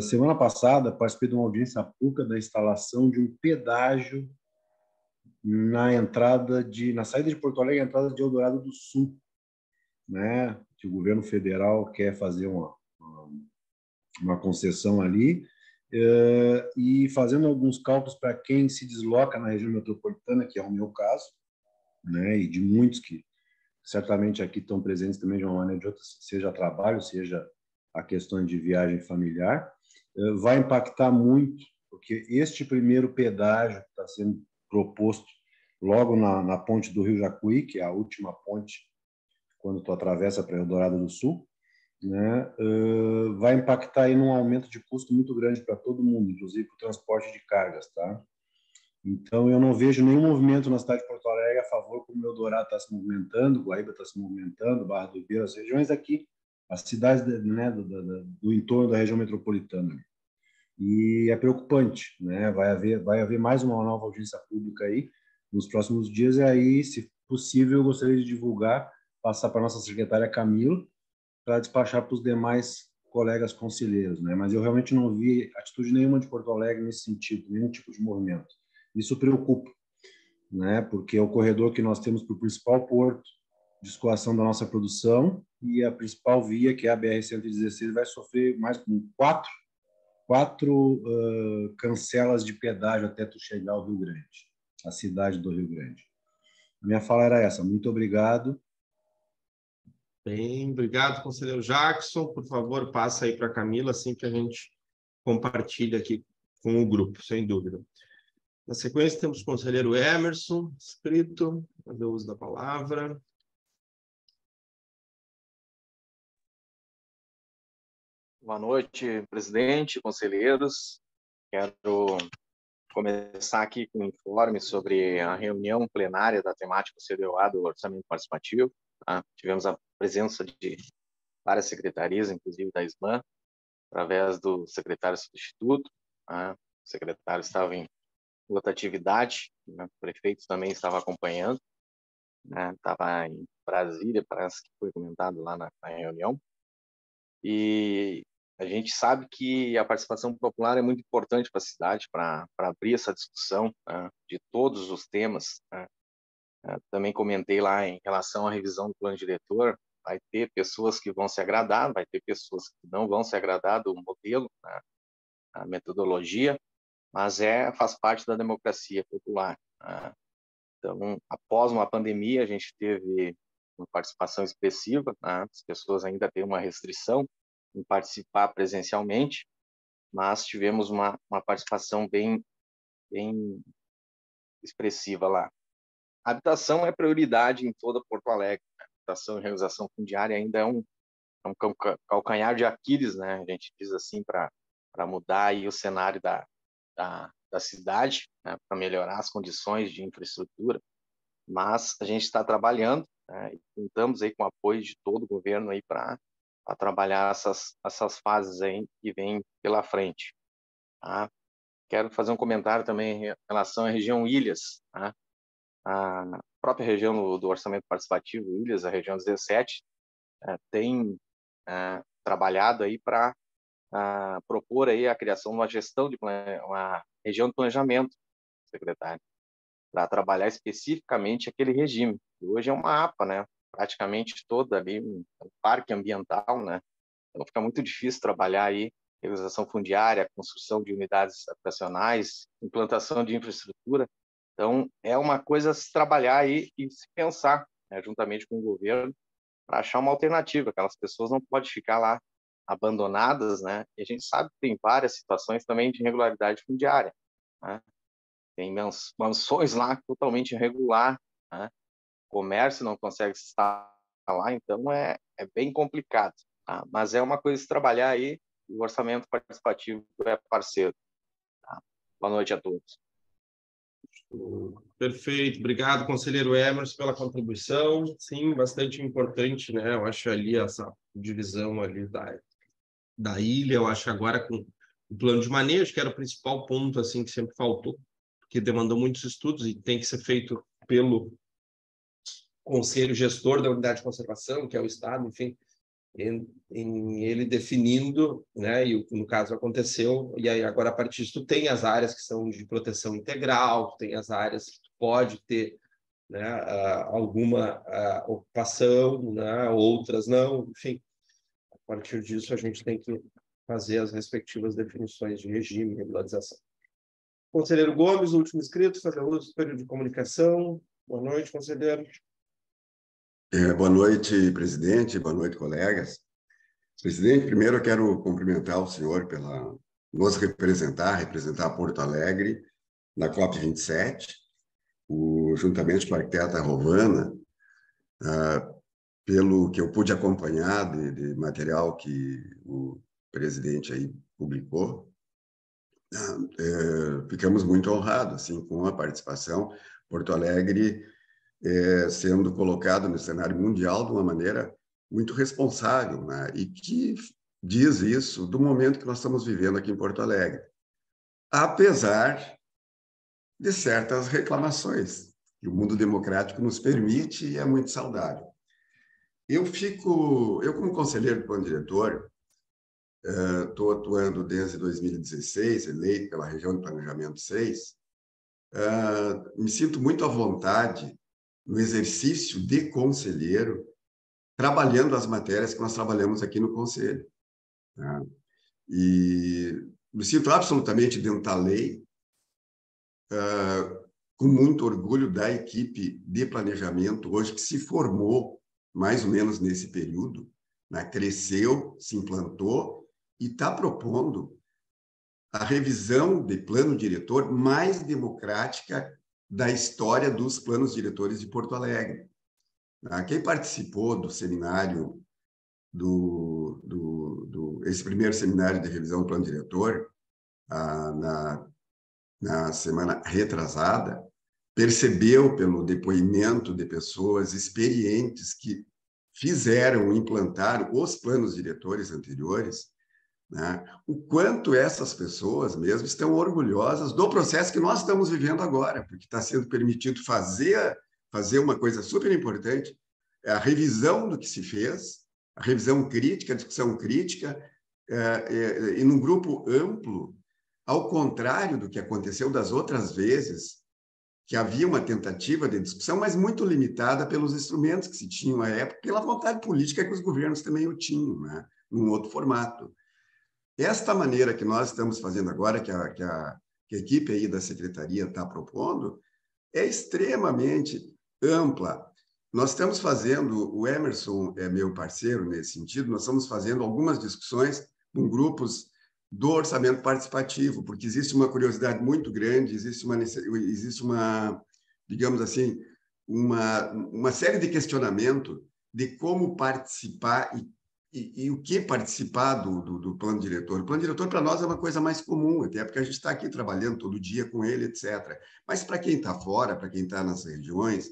Semana passada, participei de uma audiência pública da instalação de um pedágio na saída de Porto Alegre, entrada de Eldorado do Sul, né? Que o governo federal quer fazer uma concessão ali, e fazendo alguns cálculos para quem se desloca na região metropolitana, que é o meu caso, né? E de muitos que certamente aqui estão presentes também de uma maneira ou de outra, seja a trabalho, seja a questão de viagem familiar, vai impactar muito, porque este primeiro pedágio que está sendo proposto logo na ponte do Rio Jacuí, que é a última ponte quando tu atravessa para Eldorado do Sul, né, vai impactar aí num aumento de custo muito grande para todo mundo, inclusive para o transporte de cargas, tá? Então, eu não vejo nenhum movimento na cidade de Porto Alegre a favor, como o Eldorado está se movimentando, Guaíba está se movimentando, Barra do Ribeiro, as regiões aqui, as cidades, né, do entorno da região metropolitana. E é preocupante, né? Vai haver mais uma nova audiência pública aí nos próximos dias, e aí, se possível, eu gostaria de divulgar, passar para a nossa secretária Camila, para despachar para os demais colegas conselheiros, né? Mas eu realmente não vi atitude nenhuma de Porto Alegre nesse sentido, nenhum tipo de movimento. Isso preocupa, né? Porque é o corredor que nós temos para o principal porto de escoação da nossa produção, e a principal via, que é a BR-116, vai sofrer mais com quatro cancelas de pedágio até tu chegar ao Rio Grande, a cidade do Rio Grande. A minha fala era essa. Muito obrigado. Bem, obrigado, conselheiro Jackson. Por favor, passa aí para a Camila, assim que a gente compartilha aqui com o grupo, sem dúvida. Na sequência, temos o conselheiro Emerson, escrito, fazer o uso da palavra. Boa noite, presidente, conselheiros. Quero começar aqui com um informe sobre a reunião plenária da temática CDOA do Orçamento Participativo. Tá? Tivemos a presença de várias secretarias, inclusive da SBAN, através do secretário substituto. Tá? O secretário estava em rotatividade, né? O prefeito também estava acompanhando, né? Estava em Brasília, parece que foi comentado lá na reunião. E a gente sabe que a participação popular é muito importante para a cidade, para abrir essa discussão, né, de todos os temas. Né. Também comentei lá em relação à revisão do plano diretor, vai ter pessoas que vão se agradar, vai ter pessoas que não vão se agradar do modelo, né, a metodologia, mas faz parte da democracia popular. Né. Então, após uma pandemia, a gente teve uma participação expressiva, né, as pessoas ainda têm uma restrição em participar presencialmente, mas tivemos uma participação bem expressiva lá. A habitação é prioridade em toda Porto Alegre. A habitação e regularização fundiária ainda é um calcanhar de Aquiles, né? A gente diz assim, para mudar aí o cenário da cidade, né? Para melhorar as condições de infraestrutura. Mas a gente está trabalhando, né? E contamos aí com o apoio de todo o governo aí para trabalhar essas fases aí que vêm pela frente. Tá? Quero fazer um comentário também em relação à região Ilhas, tá? A própria região do orçamento participativo Ilhas, a região 17, tem trabalhado aí para propor aí a criação de uma gestão de uma região de planejamento, secretário, para trabalhar especificamente aquele regime. E hoje é uma APA, né? Praticamente toda ali, um parque ambiental, né? Então fica muito difícil trabalhar aí regularização fundiária, construção de unidades habitacionais, implantação de infraestrutura. Então é uma coisa a se trabalhar aí e se pensar, né, juntamente com o governo, para achar uma alternativa. Aquelas pessoas não podem ficar lá abandonadas, né? E a gente sabe que tem várias situações também de irregularidade fundiária, né? Tem mansões lá totalmente irregular, né? O comércio não consegue se instalar lá, então é bem complicado, tá? Mas é uma coisa de se trabalhar aí, e o orçamento participativo é parceiro. Tá? Boa noite a todos. Perfeito, obrigado, conselheiro Emerson, pela contribuição. Sim, bastante importante, né? Eu acho ali essa divisão ali da ilha, eu acho agora com o plano de manejo, que era o principal ponto assim que sempre faltou, que demandou muitos estudos e tem que ser feito pelo conselho gestor da unidade de conservação, que é o Estado, enfim, em ele definindo, né, e no caso aconteceu, e aí agora a partir disso tu tem as áreas que são de proteção integral, tu tem as áreas que tu pode ter, né, alguma ocupação, né, outras não, enfim, a partir disso a gente tem que fazer as respectivas definições de regime e regularização. Conselheiro Gomes, o último inscrito, fazer uso do período de comunicação. Boa noite, conselheiro. Boa noite, presidente. Boa noite, colegas. Presidente, primeiro eu quero cumprimentar o senhor pela nos representar Porto Alegre na COP27, juntamente com a arquiteta Rovana, pelo que eu pude acompanhar de material que o presidente aí publicou. Ficamos muito honrados assim, com a participação. Porto Alegre sendo colocado no cenário mundial de uma maneira muito responsável, né? E que diz isso do momento que nós estamos vivendo aqui em Porto Alegre, apesar de certas reclamações que o mundo democrático nos permite e é muito saudável. Eu como conselheiro do plano diretor, estou atuando desde 2016, eleito pela região de planejamento 6, me sinto muito à vontade no exercício de conselheiro, trabalhando as matérias que nós trabalhamos aqui no Conselho. Né? E me sinto absolutamente dentro da lei, com muito orgulho da equipe de planejamento hoje, que se formou mais ou menos nesse período, né? Cresceu, se implantou e está propondo a revisão de plano diretor mais democrática da história dos planos diretores de Porto Alegre. Quem participou do seminário, esse primeiro seminário de revisão do plano diretor, na semana retrasada, percebeu pelo depoimento de pessoas experientes que implantaram os planos diretores anteriores, né, o quanto essas pessoas mesmo estão orgulhosas do processo que nós estamos vivendo agora, porque está sendo permitido fazer uma coisa super importante, a revisão do que se fez, a revisão crítica, a discussão crítica, e num grupo amplo, ao contrário do que aconteceu das outras vezes, que havia uma tentativa de discussão, mas muito limitada pelos instrumentos que se tinham à época, pela vontade política que os governos também o tinham, né, num outro formato. Esta maneira que nós estamos fazendo agora, que a equipe aí da secretaria está propondo, é extremamente ampla. Nós estamos fazendo, o Emerson é meu parceiro nesse sentido, nós estamos fazendo algumas discussões com grupos do orçamento participativo, porque existe uma curiosidade muito grande, existe uma digamos assim, uma série de questionamento de como participar e o que participar do plano diretor. O plano diretor, para nós, é uma coisa mais comum, até porque a gente está aqui trabalhando todo dia com ele, etc. Mas para quem está fora, para quem está nas regiões,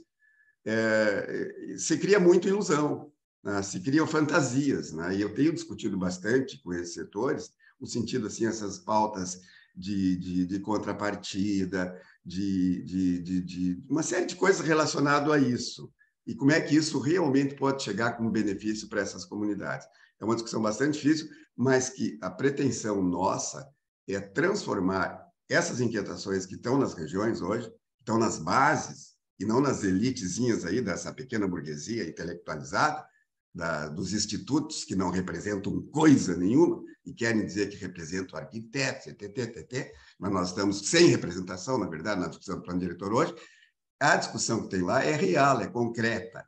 se cria muita ilusão, né? Se criam fantasias, né? E eu tenho discutido bastante com esses setores, no sentido, assim, essas pautas de contrapartida, de uma série de coisas relacionadas a isso. E como é que isso realmente pode chegar como benefício para essas comunidades. É uma discussão bastante difícil, mas que a pretensão nossa é transformar essas inquietações que estão nas regiões hoje, estão nas bases, e não nas elitezinhas aí dessa pequena burguesia intelectualizada, dos institutos que não representam coisa nenhuma e querem dizer que representam arquitetos, mas nós estamos sem representação, na verdade, na discussão do plano diretor hoje. A discussão que tem lá é real, é concreta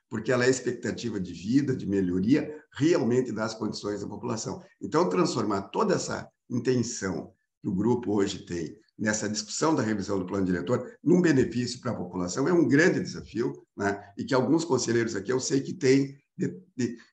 porque ela é expectativa de vida, de melhoria realmente das condições da população. Então, transformar toda essa intenção que o grupo hoje tem nessa discussão da revisão do plano diretor num benefício para a população é um grande desafio, né? E que alguns conselheiros aqui eu sei que têm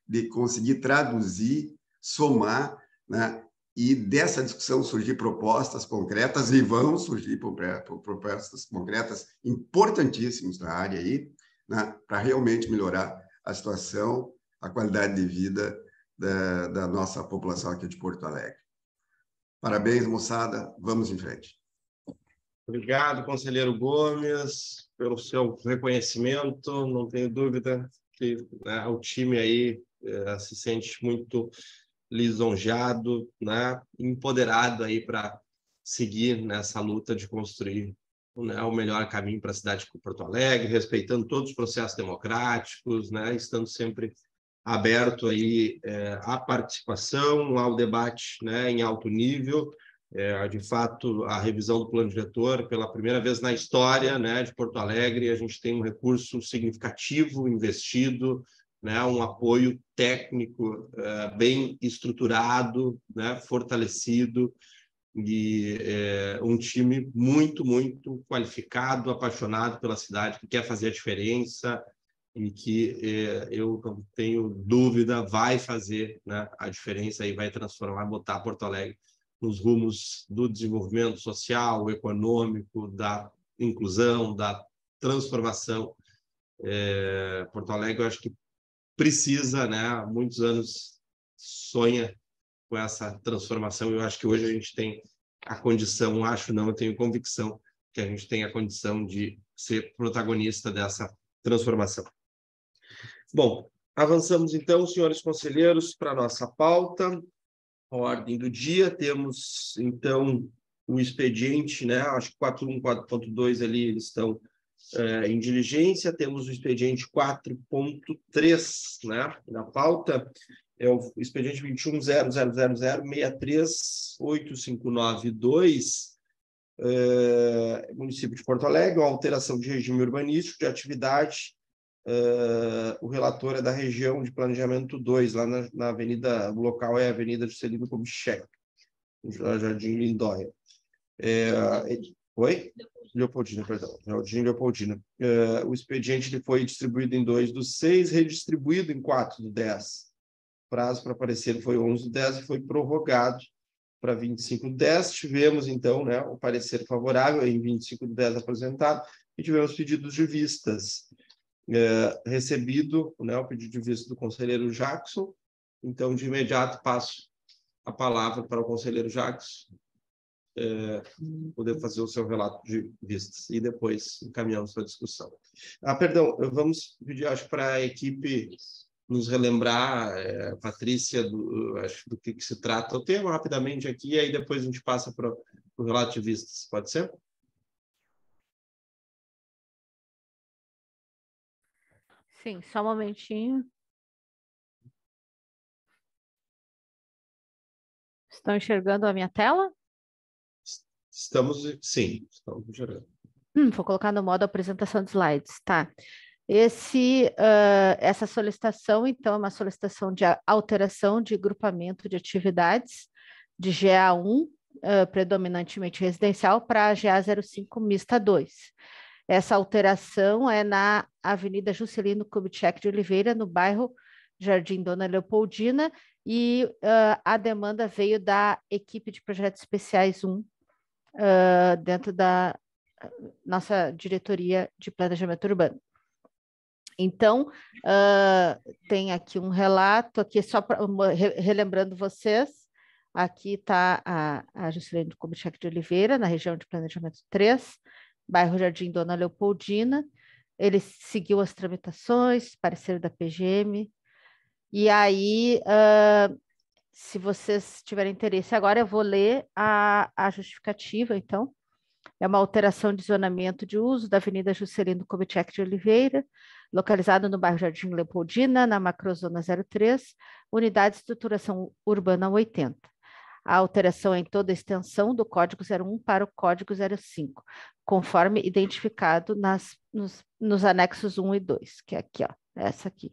de conseguir traduzir, somar, né? E dessa discussão surgir propostas concretas, e vão surgir propostas concretas importantíssimas na área aí, né? Para realmente melhorar a situação, a qualidade de vida da nossa população aqui de Porto Alegre. Parabéns, moçada, vamos em frente. Obrigado, conselheiro Gomes, pelo seu reconhecimento. Não tenho dúvida que, né, o time aí se sente muito lisonjeado, né, empoderado aí para seguir nessa luta de construir, né, o melhor caminho para a cidade de Porto Alegre, respeitando todos os processos democráticos, né, estando sempre aberto aí à participação, ao debate, né, em alto nível. De fato, a revisão do plano diretor, pela primeira vez na história, né, de Porto Alegre, a gente tem um recurso significativo investido, né, um apoio técnico bem estruturado, né, fortalecido, e um time muito, muito qualificado, apaixonado pela cidade, que quer fazer a diferença e que eu não tenho dúvida vai fazer, né, a diferença e vai transformar, botar Porto Alegre nos rumos do desenvolvimento social, econômico, da inclusão, da transformação. Porto Alegre, eu acho que precisa, né, há muitos anos sonha com essa transformação. Eu acho que hoje a gente tem a condição, eu tenho convicção que a gente tem a condição de ser protagonista dessa transformação. Bom, avançamos então, senhores conselheiros, para a nossa pauta. A ordem do dia, temos, então, o expediente, né? Acho que 4.1, 4.2 ali, eles estão em diligência. Temos o expediente 4.3, né? Na pauta, é o expediente 21.000063.8592, município de Porto Alegre, uma alteração de regime urbanístico de atividade. O relator é da região de planejamento 2, lá na avenida, o local é a Avenida Juscelino Kubitschek, Jardim Lindóia. Oi? Leopoldina, perdão. Jardim Leopoldina. O expediente ele foi distribuído em 2/6, redistribuído em 4/10. O prazo para parecer foi 11/10 e foi prorrogado para 25/10. Tivemos, então, né, o parecer favorável em 25/10 apresentado e tivemos pedidos de vistas. Recebido, né, o pedido de vista do conselheiro Jackson. Então, de imediato, passo a palavra para o conselheiro Jackson poder fazer o seu relato de vistas e depois encaminhamos para a discussão. Perdão, vamos pedir, acho, para a equipe nos relembrar, Patrícia, do que se trata o tema rapidamente aqui, e aí depois a gente passa para o relato de vistas. Pode ser? Sim, só um momentinho. Estão enxergando a minha tela? Estamos enxergando. Vou colocar no modo apresentação de slides, tá? Essa solicitação, então, é uma solicitação de alteração de grupamento de atividades de GA1, predominantemente residencial, para GA05 mista 2. Essa alteração é na Avenida Juscelino Kubitschek de Oliveira, no bairro Jardim Dona Leopoldina, e a demanda veio da equipe de projetos especiais 1, dentro da nossa diretoria de planejamento urbano. Então, tem aqui um relato, aqui só relembrando vocês, aqui está a Juscelino Kubitschek de Oliveira, na região de planejamento 3, bairro Jardim Dona Leopoldina. Ele seguiu as tramitações, parecer da PGM, e aí, se vocês tiverem interesse, agora eu vou ler a justificativa, então. É uma alteração de zonamento de uso da Avenida Juscelino Kubitschek de Oliveira, localizada no bairro Jardim Leopoldina, na macrozona 03, unidade de estruturação urbana 80. A alteração é em toda a extensão do Código 01 para o Código 05, conforme identificado nos anexos 1 e 2, que é aqui, ó, essa aqui.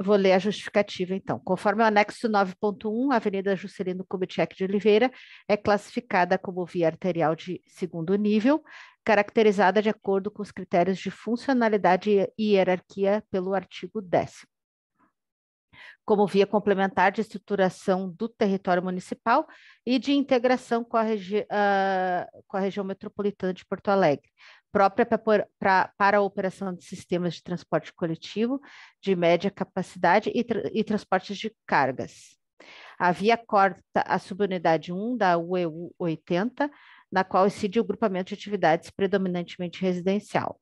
Vou ler a justificativa, então. Conforme o anexo 9.1, a Avenida Juscelino Kubitschek de Oliveira é classificada como via arterial de segundo nível, caracterizada de acordo com os critérios de funcionalidade e hierarquia pelo artigo 10º. Como via complementar de estruturação do território municipal e de integração com a região metropolitana de Porto Alegre, própria para a operação de sistemas de transporte coletivo de média capacidade e transportes de cargas. A via corta a subunidade 1 da UEU 80, na qual incide o grupamento de atividades predominantemente residencial.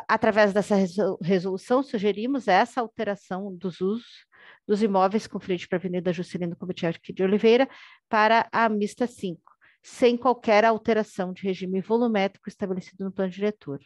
Através dessa resolução, sugerimos essa alteração dos usos dos imóveis com frente para a Avenida Juscelino Kubitschek de Oliveira para a mista 5, sem qualquer alteração de regime volumétrico estabelecido no plano diretor.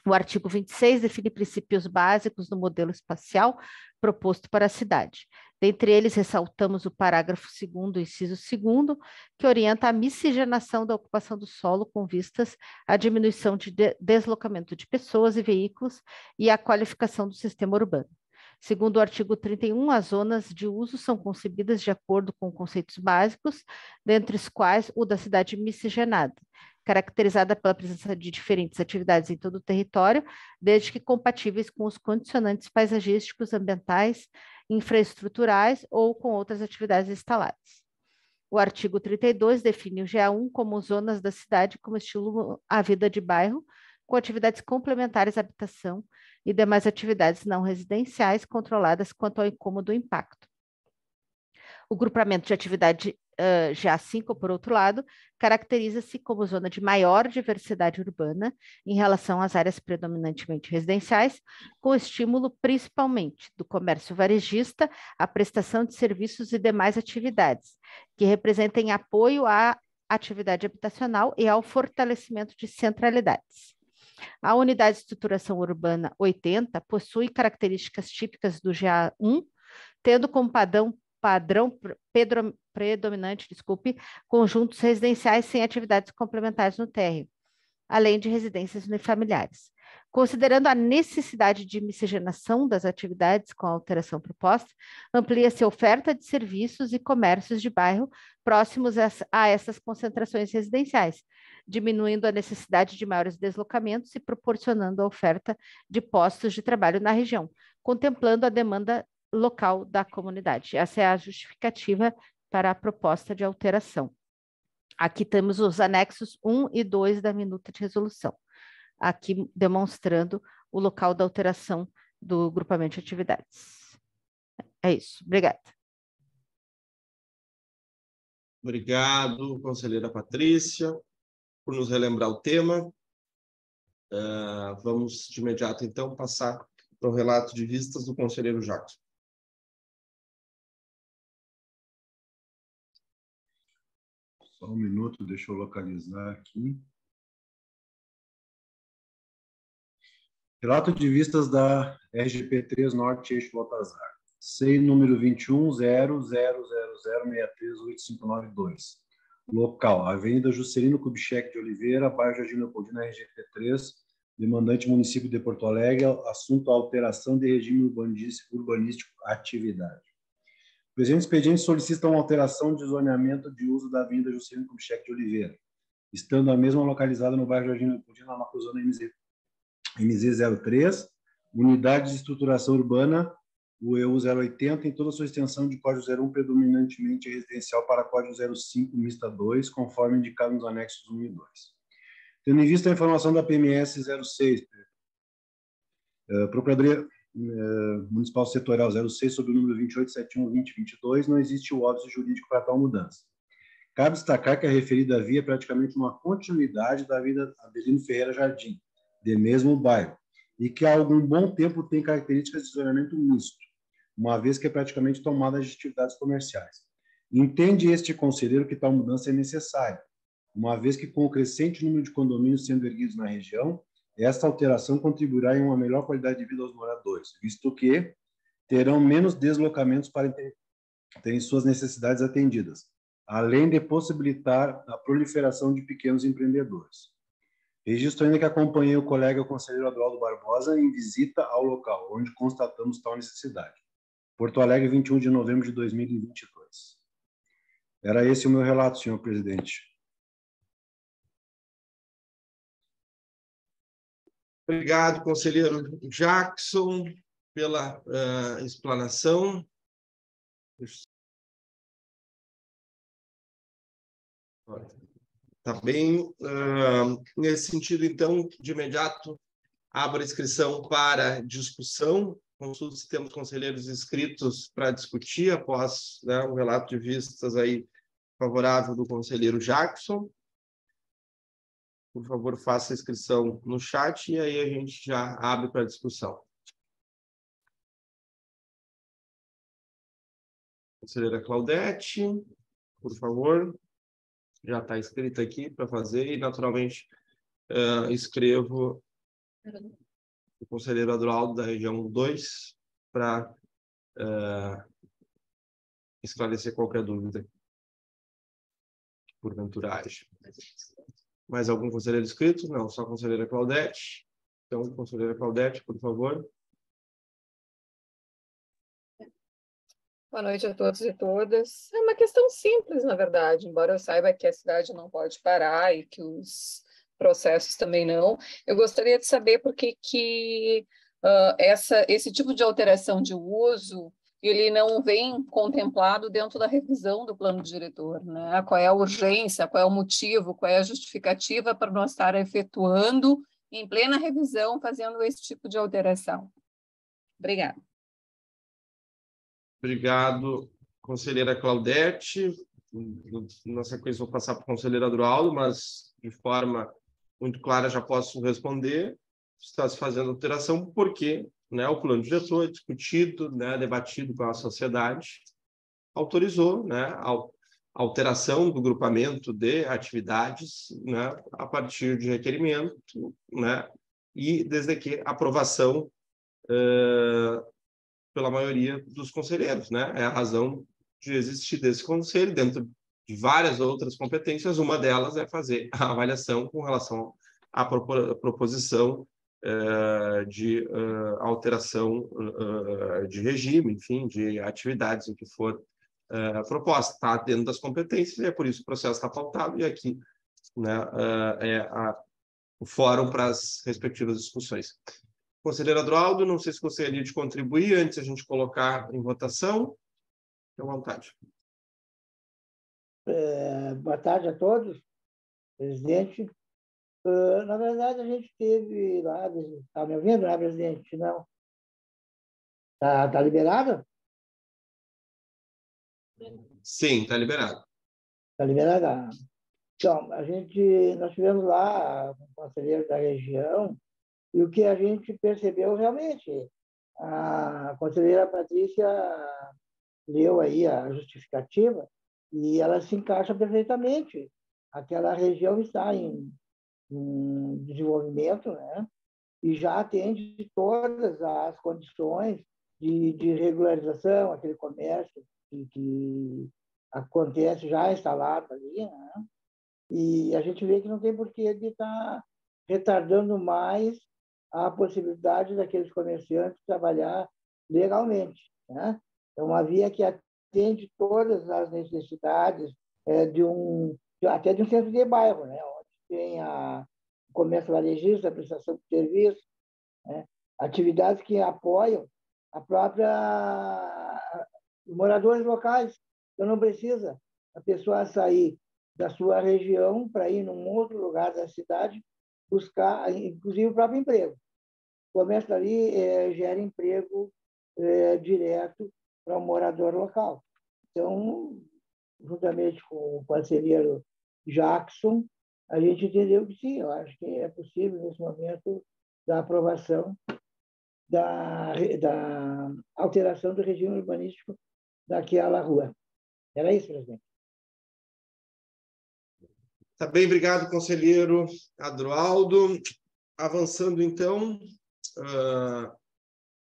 O artigo 26 define princípios básicos do modelo espacial proposto para a cidade. Dentre eles, ressaltamos o parágrafo 2º, inciso 2º, que orienta a miscigenação da ocupação do solo com vistas à diminuição de deslocamento de pessoas e veículos e à qualificação do sistema urbano. Segundo o artigo 31, as zonas de uso são concebidas de acordo com conceitos básicos, dentre os quais o da cidade miscigenada, caracterizada pela presença de diferentes atividades em todo o território, desde que compatíveis com os condicionantes paisagísticos, ambientais, infraestruturais ou com outras atividades instaladas. O artigo 32 define o GA1 como zonas da cidade como estilo à vida de bairro, com atividades complementares à habitação e demais atividades não residenciais controladas quanto ao incômodo impacto. O grupamento de atividade GA5, por outro lado, caracteriza-se como zona de maior diversidade urbana em relação às áreas predominantemente residenciais, com estímulo principalmente do comércio varejista, à prestação de serviços e demais atividades, que representem apoio à atividade habitacional e ao fortalecimento de centralidades. A unidade de estruturação urbana 80 possui características típicas do GA1, tendo como padrão predominante, conjuntos residenciais sem atividades complementares no térreo, além de residências unifamiliares. Considerando a necessidade de miscigenação das atividades com a alteração proposta, amplia-se a oferta de serviços e comércios de bairro próximos a essas concentrações residenciais, diminuindo a necessidade de maiores deslocamentos e proporcionando a oferta de postos de trabalho na região, contemplando a demanda local da comunidade. Essa é a justificativa para a proposta de alteração. Aqui temos os anexos 1 e 2 da minuta de resolução, aqui demonstrando o local da alteração do grupamento de atividades. É isso. Obrigada. Obrigado, conselheira Patrícia, por nos relembrar o tema. Vamos de imediato, então, passar para o relato de vistas do conselheiro Jackson. Só um minuto, deixa eu localizar aqui. Relato de vistas da RGP3 Norte Eixo Baltazar. SEI número 21.0000638592. Local: Avenida Juscelino Kubitschek de Oliveira, bairro Jardim Leopoldina, RGP3, demandante município de Porto Alegre, assunto alteração de regime urbanístico atividade. O presente expediente solicita uma alteração de zoneamento de uso da Avenida Juscelino Kubitschek de Oliveira, estando a mesma localizada no bairro Jardim Leopoldina, na macrozona MZ03, unidade de estruturação urbana, o EU 080, em toda a sua extensão de código 01, predominantemente residencial, para código 05, mista 2, conforme indicado nos anexos 1 e 2. Tendo em vista a informação da PMS 06, Procuradoria Municipal Setorial 06, sob o número 2871-2022, não existe o óbice jurídico para tal mudança. Cabe destacar que a referida via é praticamente uma continuidade da Avenida Avelino Ferreira Jardim, de mesmo bairro, e que há algum bom tempo tem características de zoneamento misto, uma vez que é praticamente tomada de atividades comerciais. Entende este conselheiro que tal mudança é necessária, uma vez que com o crescente número de condomínios sendo erguidos na região, esta alteração contribuirá em uma melhor qualidade de vida aos moradores, visto que terão menos deslocamentos para terem suas necessidades atendidas, além de possibilitar a proliferação de pequenos empreendedores. Registro ainda que acompanhei o colega conselheiro Adroaldo Barbosa em visita ao local, onde constatamos tal necessidade. Porto Alegre, 21 de novembro de 2022. Era esse o meu relato, senhor presidente. Obrigado, conselheiro Jackson, pela explanação. Tá bem. Nesse sentido, então, de imediato, abro a inscrição para discussão. Consulto se temos conselheiros inscritos para discutir, após, né, um relato de vistas aí favorável do conselheiro Jackson. Por favor, faça a inscrição no chat e aí a gente já abre para discussão. Conselheira Claudete, por favor. Já está escrita aqui para fazer e, naturalmente, escrevo o conselheiro Adroaldo da região 2 para esclarecer qualquer dúvida que porventura haja. Mais algum conselheiro inscrito? Não, só a conselheira Claudete. Então, conselheira Claudete, por favor. Boa noite a todos e todas. É uma questão simples, na verdade, embora eu saiba que a cidade não pode parar e que os processos também não. Eu gostaria de saber por que esse tipo de alteração de uso ele não vem contemplado dentro da revisão do plano diretor, né? Qual é a urgência, qual é o motivo, qual é a justificativa para nós estar efetuando em plena revisão, fazendo esse tipo de alteração. Obrigada. Obrigado, conselheira Claudete. Na sequência, vou passar para o conselheiro Adroaldo, mas de forma muito clara já posso responder. Está se fazendo alteração porque, né, o plano diretor, discutido, né, debatido com a sociedade, autorizou, né, a alteração do grupamento de atividades, né, a partir de requerimento, né, e desde que aprovação pela maioria dos conselheiros, né? É a razão de existir desse conselho, dentro de várias outras competências, uma delas é fazer a avaliação com relação à proposição de alteração de regime, enfim, de atividades, o que for proposta. Está dentro das competências e é por isso que o processo está pautado e aqui, né, o fórum para as respectivas discussões. Conselheiro Adroaldo, não sei se gostaria de contribuir antes de a gente colocar em votação. Fique à vontade. Boa tarde a todos, presidente. Na verdade, a gente teve lá... Está me ouvindo, né, presidente? Não. Está liberado? Sim, está liberado. Está liberado. Então, nós tivemos lá com o conselheiro da região e o que a gente percebeu realmente, a conselheira Patrícia leu aí a justificativa e ela se encaixa perfeitamente. Aquela região está em desenvolvimento, né? E já atende todas as condições de regularização, aquele comércio que acontece já instalado ali, né? E a gente vê que não tem porquê de estar retardando mais a possibilidade daqueles comerciantes trabalhar legalmente, né? É uma via que atende todas as necessidades até de um centro de bairro, né? Onde tem o comércio varejista, a prestação de serviço, né? Atividades que apoiam a própria os moradores locais. Então, não precisa a pessoa sair da sua região para ir num outro lugar da cidade buscar, inclusive, o próprio emprego. O comércio ali gera emprego direto para o morador local. Então, juntamente com o conselheiro Jackson, a gente entendeu que sim, eu acho que é possível, nesse momento, da aprovação da alteração do regime urbanístico daquela rua. Era isso, presidente. Tá bem, obrigado, conselheiro Adroaldo. Avançando, então,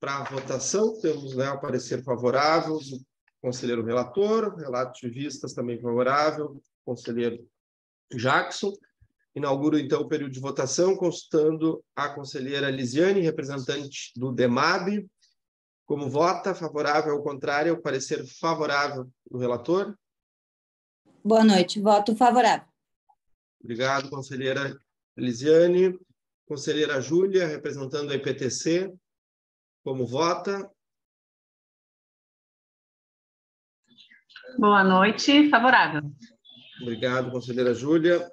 para a votação, temos, né, o parecer favorável do conselheiro relator, relato de vistas também favorável, conselheiro Jackson. Inauguro, então, o período de votação, consultando a conselheira Lisiane, representante do DEMAB. Como vota? Favorável ou contrário? O parecer favorável do relator? Boa noite. Voto favorável. Obrigado, conselheira Lisiane. Conselheira Júlia, representando a IPTC. Como vota? Boa noite. Favorável. Obrigado, conselheira Júlia.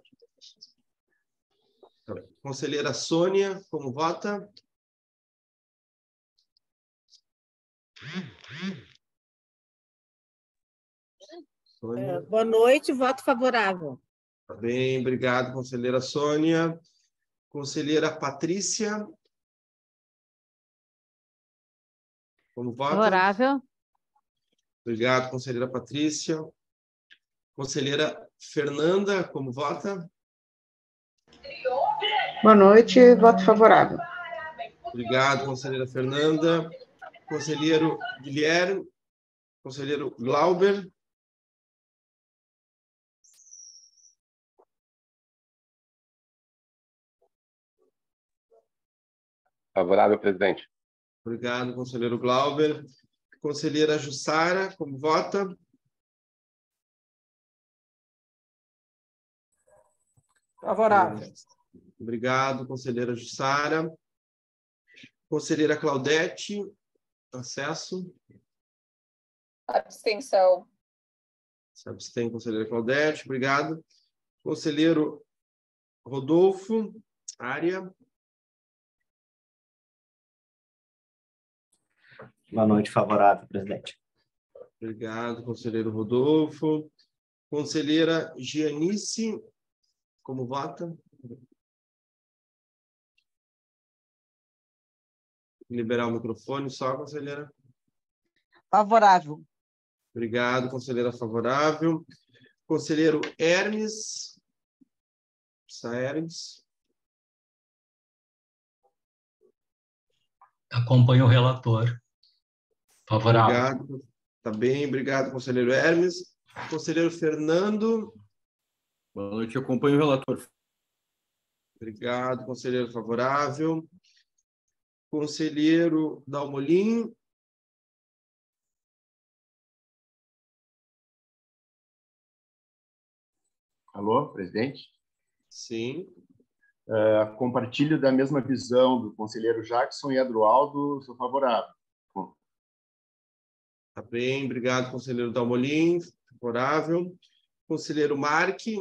Conselheira Sônia, como vota? Sônia. Boa noite, voto favorável. Tá bem, obrigado, conselheira Sônia. Conselheira Patrícia. Como vota? Favorável. Obrigado, conselheira Patrícia. Conselheira Fernanda, como vota? Boa noite, voto favorável. Obrigado, conselheira Fernanda. Conselheiro Guilherme. Conselheiro Glauber. Favorável, presidente. Obrigado, conselheiro Glauber. Conselheira Jussara, como vota? Favorável. Obrigado, conselheira Jussara. Conselheira Claudete, acesso. Abstenção. Se abstém, conselheira Claudete, obrigado. Conselheiro Rodolfo, área. Boa noite, favorável, presidente. Obrigado, conselheiro Rodolfo. Conselheira Gianice, como vota? Liberar o microfone só, conselheira. Favorável. Obrigado, conselheira favorável. Conselheiro Hermes. Hermes. Acompanho o relator. Favorável. Obrigado. Tá bem, obrigado, conselheiro Hermes. Conselheiro Fernando. Boa noite, eu acompanho o relator. Obrigado, conselheiro favorável. Conselheiro Dalmolin. Alô, presidente? Sim. Compartilho da mesma visão do conselheiro Jackson e Adroaldo, sou favorável. Tá bem, obrigado, conselheiro Dalmolin, favorável. Conselheiro Marque.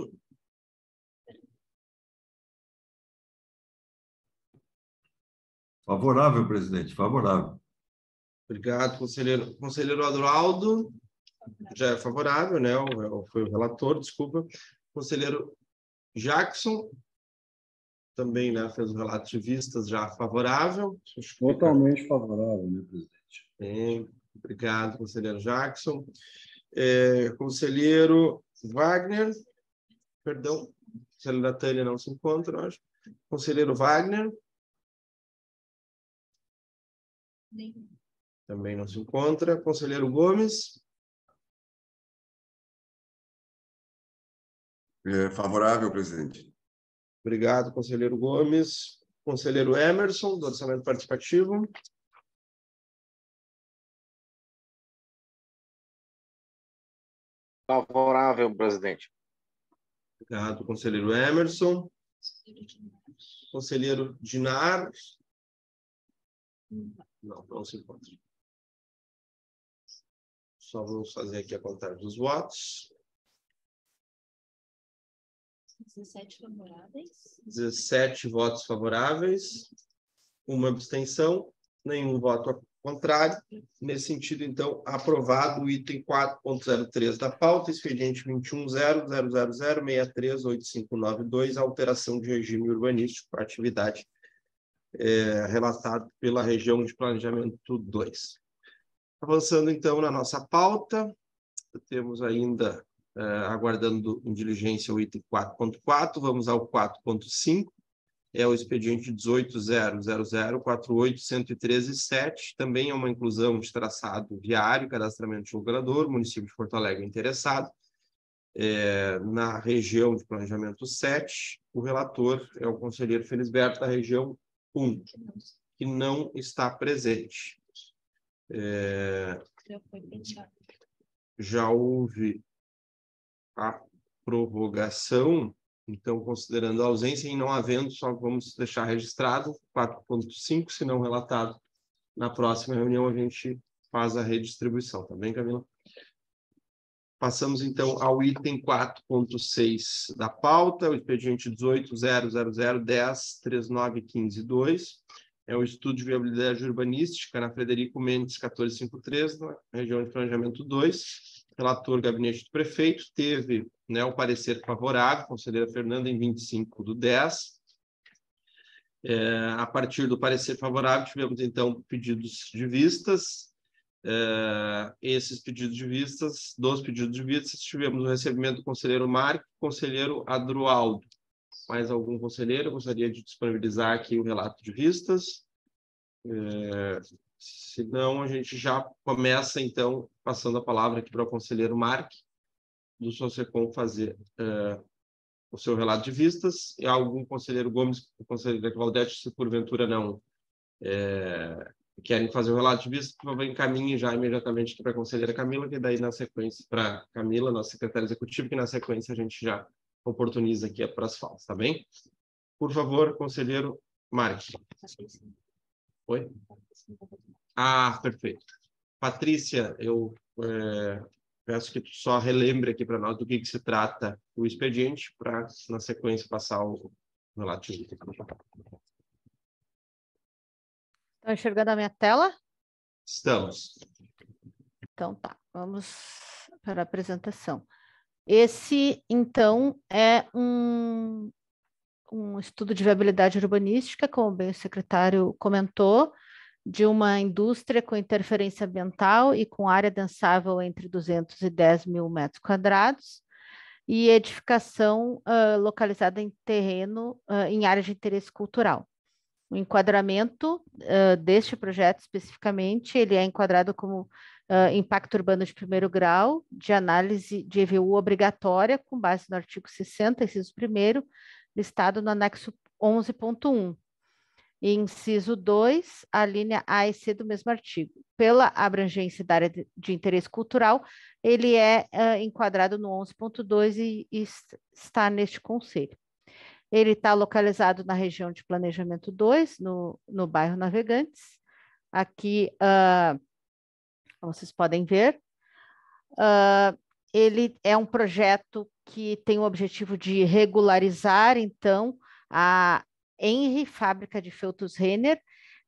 Favorável, presidente, favorável. Obrigado, conselheiro. Conselheiro Adroaldo, já é favorável, né? Foi o relator, desculpa. Conselheiro Jackson, também, né, fez o relato de vistas já favorável. Totalmente favorável, né, presidente? Bem, obrigado, conselheiro Jackson. Conselheiro Wagner, perdão, a conselheira Tânia não se encontra, eu acho. Conselheiro Wagner. Também não se encontra. Conselheiro Gomes. Favorável, presidente. Obrigado, conselheiro Gomes. Conselheiro Emerson, do Orçamento Participativo. Favorável, presidente. Obrigado, conselheiro Emerson. Conselheiro Dinar. Não se encontra. Só vamos fazer aqui a contagem dos votos. 17 favoráveis. 17 votos favoráveis, uma abstenção, nenhum voto contrário. Nesse sentido, então, aprovado o item 4.03 da pauta, expediente 21.000.063.8592, alteração de regime urbanístico para atividade relatada pela região de planejamento 2. Avançando, então, na nossa pauta, temos ainda, aguardando em diligência o item 4.4, vamos ao 4.5, é o expediente 18.000.48.113.7, também é uma inclusão de traçado viário, cadastramento de operador, município de Porto Alegre interessado, na região de planejamento 7, o relator é o conselheiro Felisberto da região 1, que não está presente. Já houve a prorrogação, então, considerando a ausência e não havendo, só vamos deixar registrado 4.5, se não relatado. Na próxima reunião, a gente faz a redistribuição, tá bem, Camila? Passamos, então, ao item 4.6 da pauta, o expediente 18.000.10.39.15.2, é o estudo de viabilidade urbanística na Frederico Mendes 1453, na região de planejamento 2. Relator gabinete do prefeito, teve, né, o parecer favorável, conselheira Fernanda, em 25/10. A partir do parecer favorável, tivemos, então, pedidos de vistas. Esses pedidos de vistas, dos pedidos de vistas, tivemos o recebimento do conselheiro Marco, conselheiro Adroaldo. Mais algum conselheiro gostaria de disponibilizar aqui o relato de vistas? Se não, a gente já começa, então, passando a palavra aqui para o conselheiro Marque, do Socecom, fazer o seu relato de vistas. E algum conselheiro Gomes, o conselheiro Claudete, se porventura não querem fazer o relato de vistas, por favor, encaminhe já imediatamente aqui para a conselheira Camila, que daí, na sequência, para Camila, nossa secretária executiva, que na sequência a gente já oportuniza aqui para as falas, tá bem? Por favor, conselheiro Marque. Oi? Perfeito. Patrícia, eu peço que tu só relembre aqui para nós do que se trata o expediente, para, na sequência, passar o relativo. Estão enxergando a minha tela? Estamos. Então tá, vamos para a apresentação. Esse, então, é um estudo de viabilidade urbanística, como bem o secretário comentou, de uma indústria com interferência ambiental e com área densável entre 210 mil metros quadrados e edificação localizada em terreno em área de interesse cultural. O enquadramento deste projeto especificamente, ele é enquadrado como impacto urbano de primeiro grau, de análise de EVU obrigatória, com base no artigo 60, inciso 1º, listado no anexo 11.1. E inciso 2, a linha A e C do mesmo artigo. Pela abrangência da área de interesse cultural, ele é enquadrado no 11.2 e está neste conselho. Ele está localizado na região de planejamento 2, no bairro Navegantes. Aqui, vocês podem ver. Ele é um projeto que tem o objetivo de regularizar, então, a Henry Fábrica de Feltos Renner,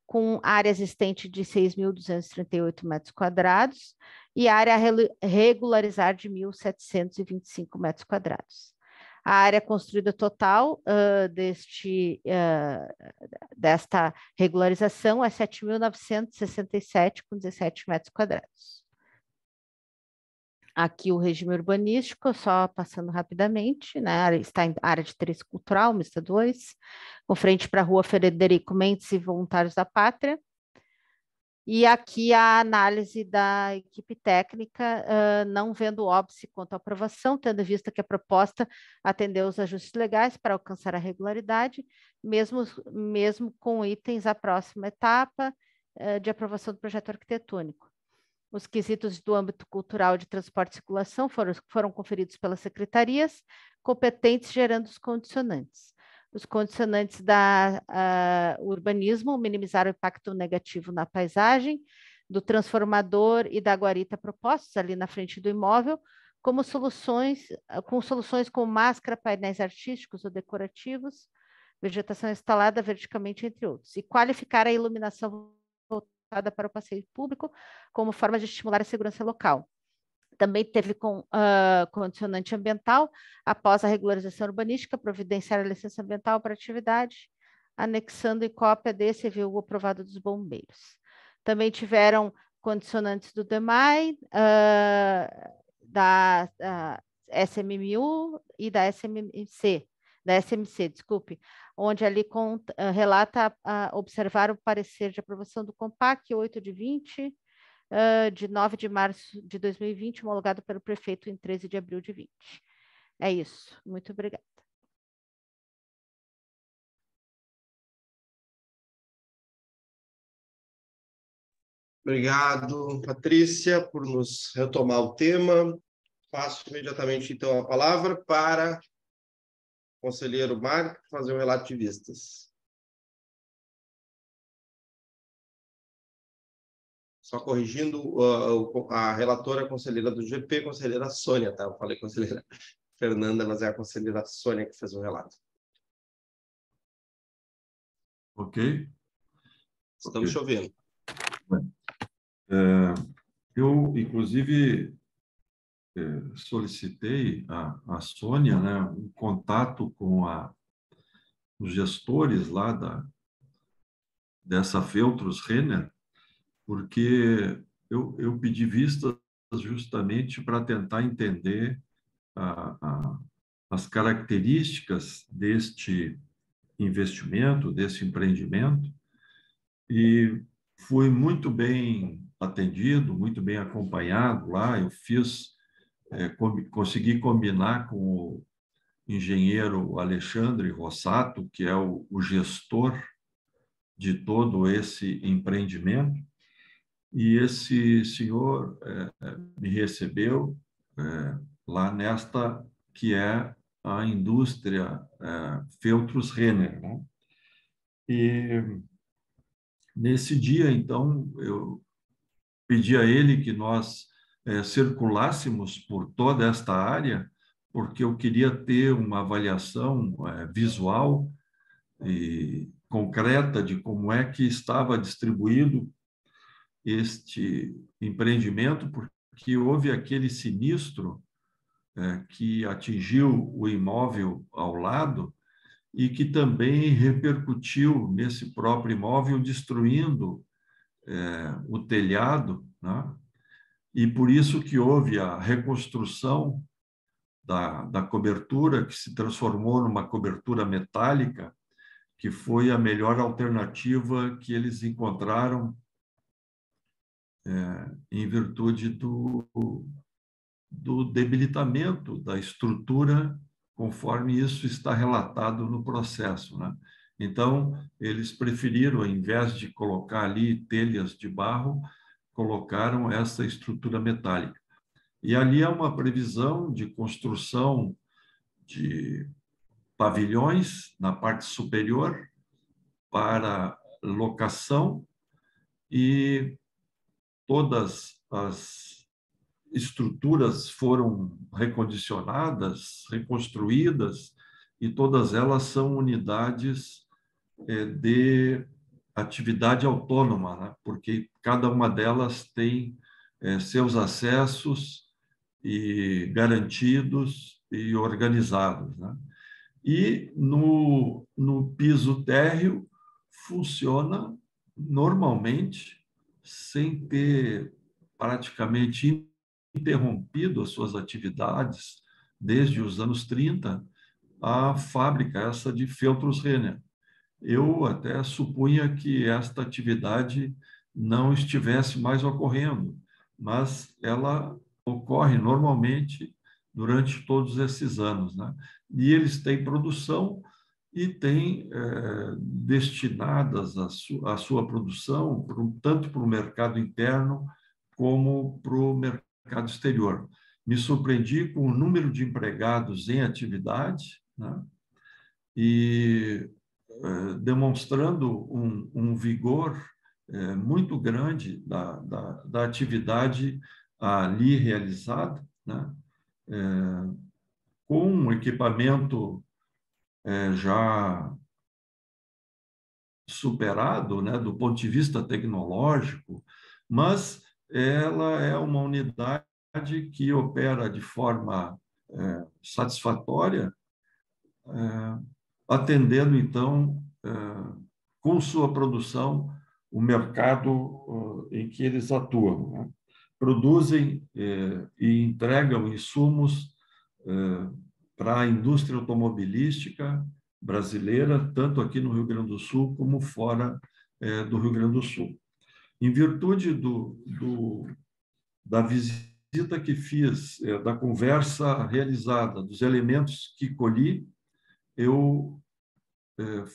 com área existente de 6.238 metros quadrados e área a regularizar de 1.725 metros quadrados. A área construída total desta regularização é 7.967, com 17 metros quadrados. Aqui o regime urbanístico, só passando rapidamente, né? Está em área de interesse cultural, mista 2, com frente para a rua Frederico Mendes e Voluntários da Pátria. E aqui a análise da equipe técnica, não vendo óbice quanto à aprovação, tendo em vista que a proposta atendeu os ajustes legais para alcançar a regularidade, mesmo com itens à próxima etapa de aprovação do projeto arquitetônico. Os quesitos do âmbito cultural de transporte e circulação foram conferidos pelas secretarias competentes, gerando os condicionantes. Os condicionantes da urbanismo minimizaram o impacto negativo na paisagem, do transformador e da guarita propostos ali na frente do imóvel, com soluções com máscara, painéis artísticos ou decorativos, vegetação instalada verticalmente, entre outros, e qualificar a iluminação voltada para o passeio público como forma de estimular a segurança local. Também teve condicionante ambiental, após a regularização urbanística, providenciar a licença ambiental para a atividade, anexando em cópia desse EVU aprovado dos bombeiros. Também tiveram condicionantes do DEMAI, da SMMU e da SMC, desculpe, onde ali relata observar o parecer de aprovação do COMPAC 8/20, de 9 de março de 2020, homologado pelo prefeito em 13 de abril de 20. É isso. Muito obrigada. Obrigado, Patrícia, por nos retomar o tema. Passo imediatamente, então, a palavra para o conselheiro Marco fazer o relato de vistas. Só corrigindo, a relatora conselheira do GP, conselheira Sônia, tá? Eu falei conselheira Fernanda, mas é a conselheira Sônia que fez o relato. Ok? Estamos te ouvindo. Eu, inclusive, solicitei a Sônia, né, um contato com os gestores lá dessa Feltros Renner, porque eu pedi vistas justamente para tentar entender as características deste investimento, desse empreendimento, e fui muito bem atendido, muito bem acompanhado lá. Eu consegui combinar com o engenheiro Alexandre Rossato, que é o gestor de todo esse empreendimento, e esse senhor me recebeu lá nesta que é a indústria Feltros Renner, né? E nesse dia, então, eu pedi a ele que nós circulássemos por toda esta área, porque eu queria ter uma avaliação visual e concreta de como é que estava distribuído este empreendimento, porque houve aquele sinistro que atingiu o imóvel ao lado e que também repercutiu nesse próprio imóvel, destruindo o telhado, né? E por isso que houve a reconstrução da cobertura, que se transformou numa cobertura metálica, que foi a melhor alternativa que eles encontraram em virtude do debilitamento da estrutura, conforme isso está relatado no processo, né? Então, eles preferiram, ao invés de colocar ali telhas de barro, colocaram essa estrutura metálica. E ali há uma previsão de construção de pavilhões na parte superior para locação, e todas as estruturas foram recondicionadas, reconstruídas, e todas elas são unidades de atividade autônoma, né? Porque cada uma delas tem seus acessos e garantidos e organizados, né? E no piso térreo funciona normalmente, sem ter praticamente interrompido as suas atividades desde os anos 30, a fábrica essa de Feltros Renner. Eu até supunha que esta atividade não estivesse mais ocorrendo, mas ela ocorre normalmente durante todos esses anos, né? E eles têm produção e têm destinadas a sua produção tanto para o mercado interno como para o mercado exterior. Me surpreendi com o número de empregados em atividade, né? E demonstrando um vigor muito grande da atividade ali realizada, né? Com um equipamento já superado, né, do ponto de vista tecnológico, mas ela é uma unidade que opera de forma satisfatória, atendendo, então, com sua produção, o mercado em que eles atuam, né? Produzem e entregam insumos para a indústria automobilística brasileira, tanto aqui no Rio Grande do Sul como fora do Rio Grande do Sul. Em virtude da visita que fiz, da conversa realizada, dos elementos que colhi, eu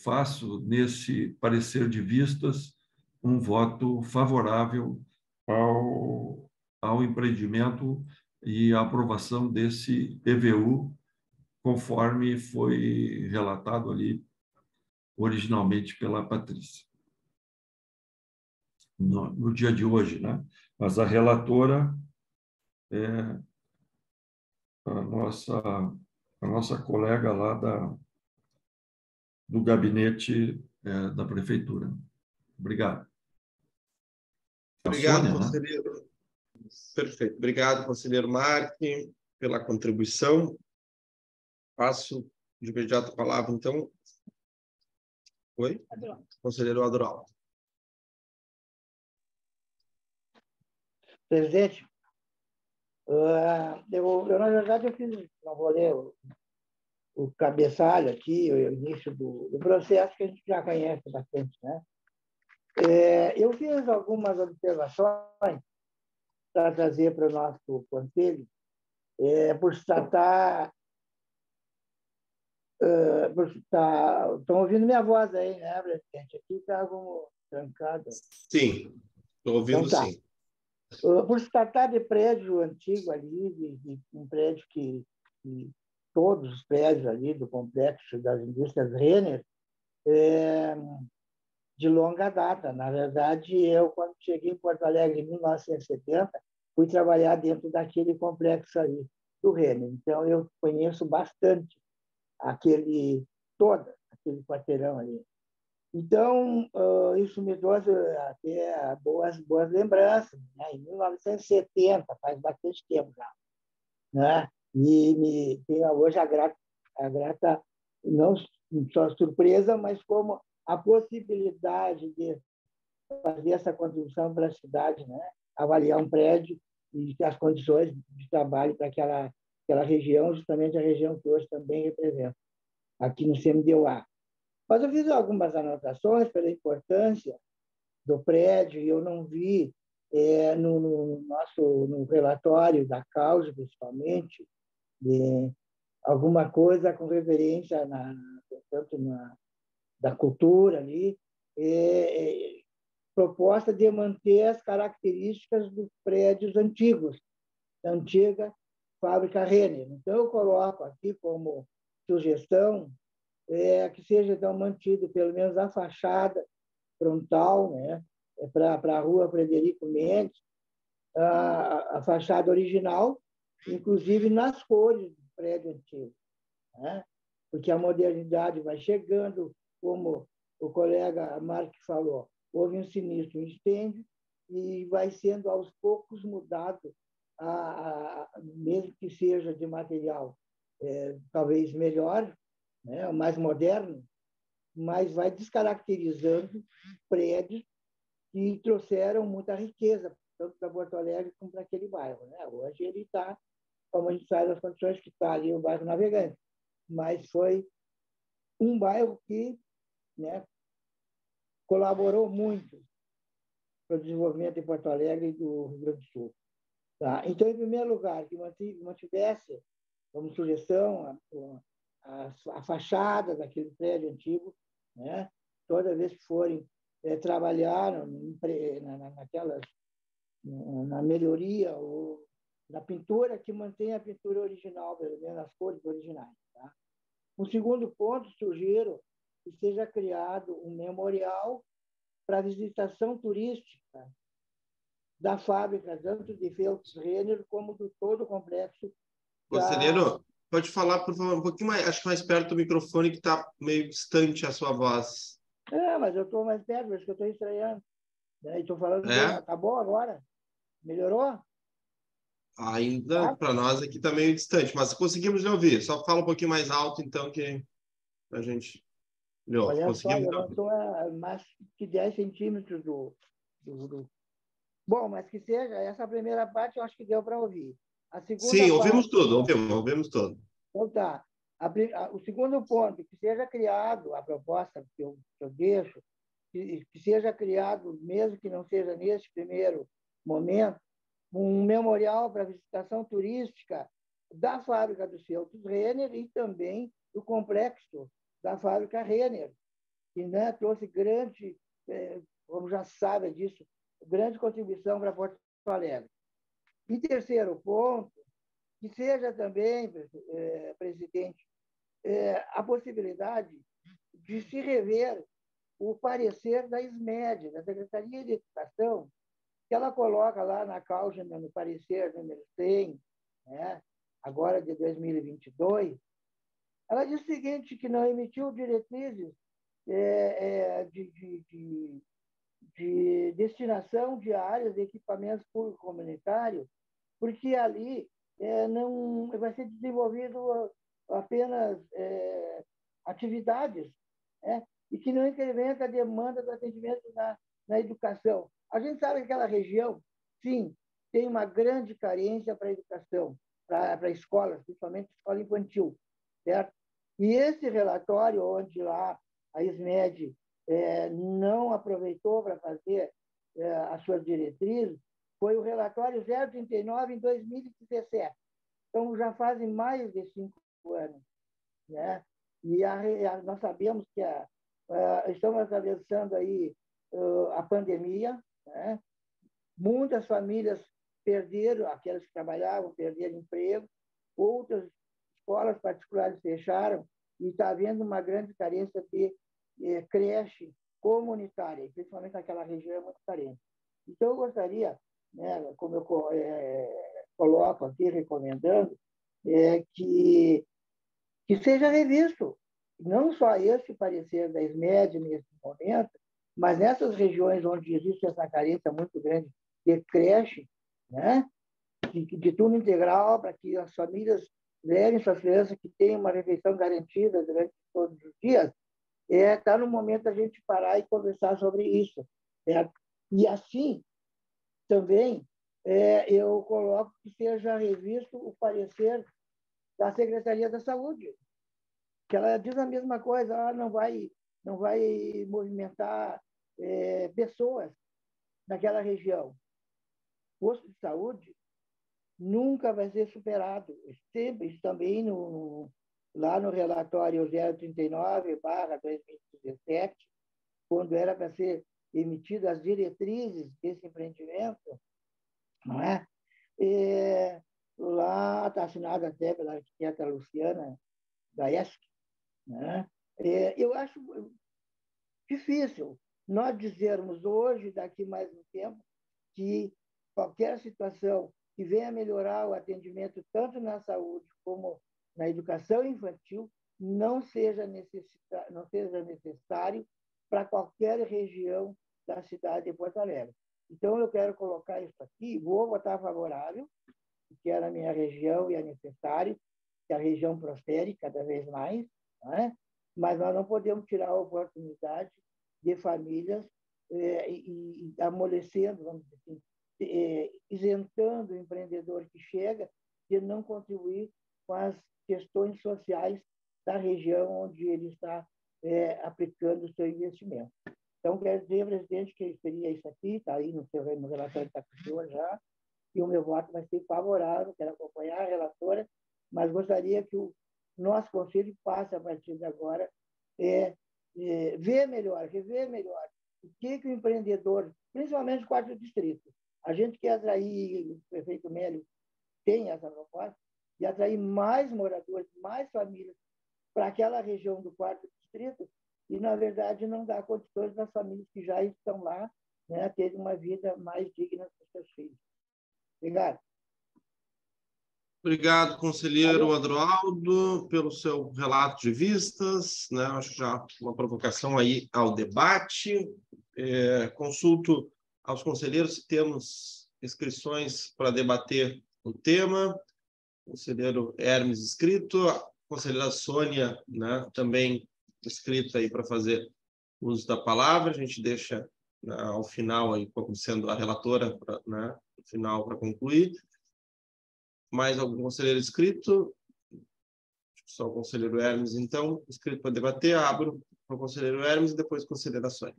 faço, nesse parecer de vistas, um voto favorável ao empreendimento e à aprovação desse EVU, conforme foi relatado ali originalmente pela Patrícia. No dia de hoje, né? Mas a relatora é a nossa colega lá do gabinete da prefeitura. Obrigado. Obrigado, Sônia, conselheiro. né? Perfeito. Obrigado, conselheiro Marque, pela contribuição. Passo de imediato a palavra, então. Oi? Adroaldo. Conselheiro Adroaldo. Presidente, na verdade, eu fiz, não vou ler o cabeçalho aqui, o início do processo, que a gente já conhece bastante, né? Eu fiz algumas observações para trazer para o nosso conselho, por se tratar... Estão ouvindo minha voz aí, né, presidente? Aqui está como trancado. Sim, estou ouvindo, então, tá. Sim. Por se tratar de prédio antigo ali, de um prédio que todos os prédios ali do complexo das indústrias Renner, de longa data. Na verdade, eu, quando cheguei em Porto Alegre em 1970, fui trabalhar dentro daquele complexo ali do Renner. Então, eu conheço bastante aquele quarteirão ali. Então, isso me trouxe até boas lembranças, né? Em 1970, faz bastante tempo já, né? E me tenho hoje a grata, não só surpresa, mas como a possibilidade de fazer essa contribuição para a cidade, né? Avaliar um prédio e as condições de trabalho para aquela região, justamente a região que hoje também representa, aqui no CMDOA. Mas eu fiz algumas anotações pela importância do prédio e eu não vi no relatório da causa, principalmente, alguma coisa com referência tanto da cultura ali, proposta de manter as características dos prédios antigos, da antiga fábrica Renner. Então, eu coloco aqui como sugestão que seja então mantido pelo menos a fachada frontal, né, para a rua Frederico Mendes, a fachada original, inclusive nas cores do prédio antigo, né? Porque a modernidade vai chegando, como o colega Mark falou, houve um sinistro incêndio e vai sendo aos poucos mudado, mesmo que seja de material talvez melhor, né, mais moderno, mas vai descaracterizando prédios que trouxeram muita riqueza, tanto para Porto Alegre como para aquele bairro, né? Hoje ele está, como a gente sabe, das condições que está ali, o bairro Navegante, mas foi um bairro que, né, colaborou muito para o desenvolvimento de Porto Alegre e do Rio Grande do Sul. Tá? Então, em primeiro lugar, que mantivesse como sugestão a fachada daquele prédio antigo, né? Toda vez que forem trabalhar naquelas na melhoria ou na pintura que mantém a pintura original, pelo menos as cores originais. Tá? Um segundo ponto, sugiro que seja criado um memorial para visitação turística da fábrica, tanto de Feltz Renner como do todo o complexo. Conselheiro, pode falar, por favor, um pouquinho mais, acho que mais perto do microfone, que está meio distante a sua voz. Mas eu estou mais perto, mas que eu estou estranhando. Estou falando, tá bom agora? Melhorou? Ainda, para nós aqui está meio distante, mas conseguimos ouvir. Só fala um pouquinho mais alto, então, que a gente... Olha só, eu não estou a mais que 10 centímetros do... Bom, mas que seja, essa primeira parte eu acho que deu para ouvir. A segunda Sim, parte, ouvimos tudo, ouvimos tudo. Então tá. O segundo ponto, que seja criado, a proposta que eu deixo, que seja criado, mesmo que não seja nesse primeiro momento, um memorial para visitação turística da fábrica do Feltz Renner e também do complexo da fábrica Renner, que, né, trouxe grande, como já sabe disso, grande contribuição para Porto Alegre. E terceiro ponto, que seja também, presidente, a possibilidade de se rever o parecer da SMED, da Secretaria de Educação, que ela coloca lá na causa, no parecer número 100, né, agora de 2022, ela diz o seguinte, que não emitiu diretrizes de destinação de áreas de equipamentos públicos comunitários, porque ali não vai ser desenvolvido apenas atividades, e que não incrementa a demanda do atendimento na educação. A gente sabe que aquela região, sim, tem uma grande carência para a educação, para escolas, principalmente escola infantil, certo? E esse relatório, onde lá a SMED não aproveitou para fazer as suas diretrizes, foi o relatório 039 em 2017. Então, já fazem mais de 5 anos. Né? E nós sabemos que estamos atravessando aí a pandemia, né? Muitas famílias perderam, aquelas que trabalhavam, perderam emprego, outras escolas particulares fecharam e está havendo uma grande carência de creche comunitária, principalmente naquela região é muito carente. Então, eu gostaria, né, como eu coloco aqui, recomendando, que seja revisto, não só esse parecer da SMED nesse momento, mas nessas regiões onde existe essa carência muito grande de creche, né, de turno integral, para que as famílias levem suas crianças, que tenham uma refeição garantida durante todos os dias, está no momento da gente parar e conversar sobre isso. Certo? E assim, também, eu coloco que seja revisto o parecer da Secretaria da Saúde, que ela diz a mesma coisa, ela não vai movimentar pessoas naquela região. O posto de saúde nunca vai ser superado. Sempre, isso também lá no relatório 039/2017, quando era para ser emitidas as diretrizes desse empreendimento, não é? Lá está assinado até pela arquiteta Luciana Gaesch, né? Eu acho difícil nós dizermos hoje, daqui mais um tempo, que qualquer situação que venha melhorar o atendimento tanto na saúde como na educação infantil não seja necessário para qualquer região da cidade de Porto Alegre. Então, eu quero colocar isso aqui, vou votar favorável, que é na minha região e é necessário que a região prospere cada vez mais, né? Mas nós não podemos tirar a oportunidade de famílias e amolecendo, vamos dizer assim, isentando o empreendedor que chega de não contribuir com as questões sociais da região onde ele está aplicando o seu investimento. Então, quero dizer, presidente, que seria isso aqui, está aí no relatório que está com o senhor já, e o meu voto vai ser favorável, quero acompanhar a relatora, mas gostaria que o nosso conselho passe, a partir de agora, ver melhor, rever melhor o que o empreendedor, principalmente o quarto distrito, A gente quer atrair, o prefeito Mélio tem essa proposta, de atrair mais moradores, mais famílias para aquela região do 4º distrito, e, na verdade, não dá condições das famílias que já estão lá, né, terem uma vida mais digna para os seus filhos. Obrigado. Obrigado, conselheiro Adroaldo, pelo seu relato de vistas, né? Acho já uma provocação aí ao debate. Consulto aos conselheiros se temos inscrições para debater o tema. Conselheiro Hermes inscrito, a conselheira Sônia, né, também inscrita aí para fazer uso da palavra. A gente deixa, né, ao final aí, como sendo a relatora, né, no final para concluir. Mais algum conselheiro inscrito? Só o conselheiro Hermes, então, inscrito para debater. Abro para o conselheiro Hermes e depois a conselheira Sônia.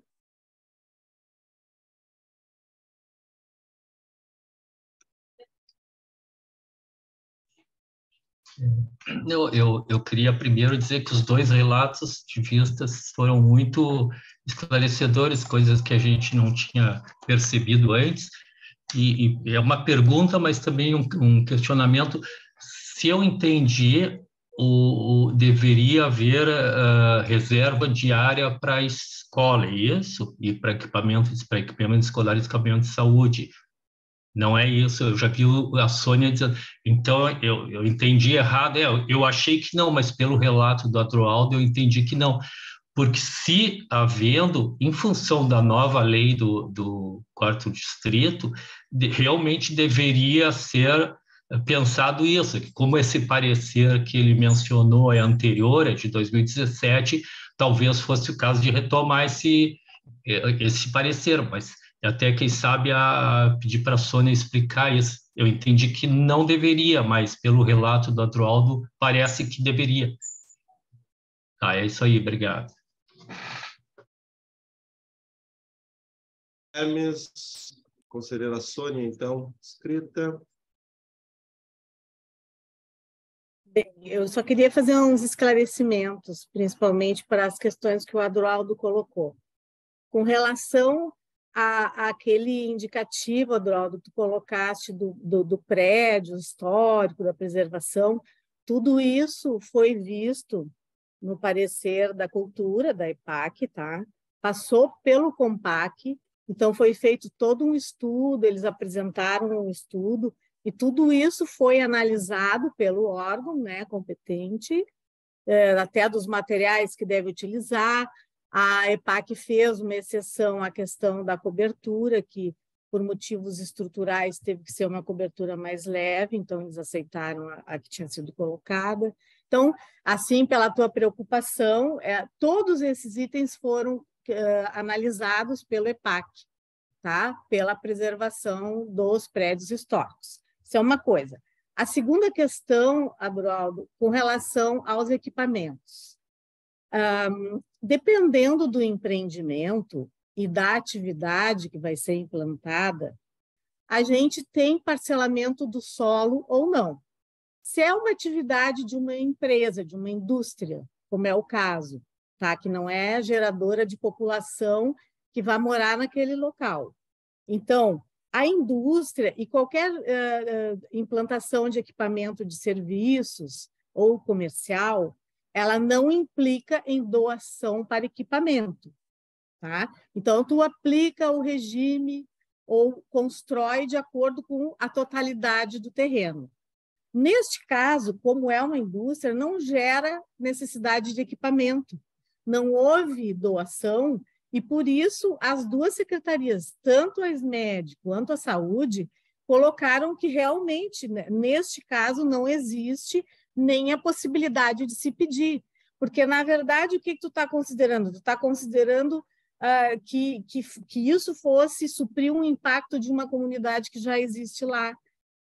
Eu queria primeiro dizer que os dois relatos de vistas foram muito esclarecedores, coisas que a gente não tinha percebido antes, e é uma pergunta, mas também um questionamento. Se eu entendi, deveria haver reserva diária para a escola, é isso? E para equipamentos escolares e equipamentos de saúde. Não é isso, eu já vi a Sônia dizendo, então eu entendi errado, eu achei que não, mas pelo relato do Adroaldo eu entendi que não, porque se havendo, em função da nova lei do 4º distrito, realmente deveria ser pensado isso, que como esse parecer que ele mencionou é anterior, é de 2017, talvez fosse o caso de retomar esse parecer, mas até, quem sabe, pedir para a Sônia explicar isso. Eu entendi que não deveria, mas pelo relato do Adroaldo, parece que deveria. Tá, é isso aí, obrigado. Hermes, conselheira Sônia, então, inscrita. Bem, eu só queria fazer uns esclarecimentos, principalmente para as questões que o Adroaldo colocou. Com relação aquele indicativo, Adroaldo, que tu colocaste do prédio histórico, da preservação, tudo isso foi visto no parecer da cultura, da EPAC, tá? Passou pelo COMPAC, então foi feito todo um estudo, eles apresentaram um estudo, e tudo isso foi analisado pelo órgão, né, competente, até dos materiais que deve utilizar. A EPAC fez uma exceção à questão da cobertura, que, por motivos estruturais, teve que ser uma cobertura mais leve, então eles aceitaram a que tinha sido colocada. Então, assim, pela tua preocupação, todos esses itens foram analisados pelo EPAC, tá? Pela preservação dos prédios históricos. Isso é uma coisa. A segunda questão, Adroaldo, com relação aos equipamentos. Dependendo do empreendimento e da atividade que vai ser implantada, a gente tem parcelamento do solo ou não. Se é uma atividade de uma empresa, de uma indústria, como é o caso, tá? Que não é geradora de população que vai morar naquele local. Então, a indústria e qualquer implantação de equipamento de serviços ou comercial, ela não implica em doação para equipamento, tá? Então, tu aplica o regime ou constrói de acordo com a totalidade do terreno. Neste caso, como é uma indústria, não gera necessidade de equipamento, não houve doação, e por isso as duas secretarias, tanto a SMED quanto a Saúde, colocaram que realmente, neste caso, não existe nem a possibilidade de se pedir, porque, na verdade, o que tu está considerando? Tu está considerando que isso fosse suprir um impacto de uma comunidade que já existe lá,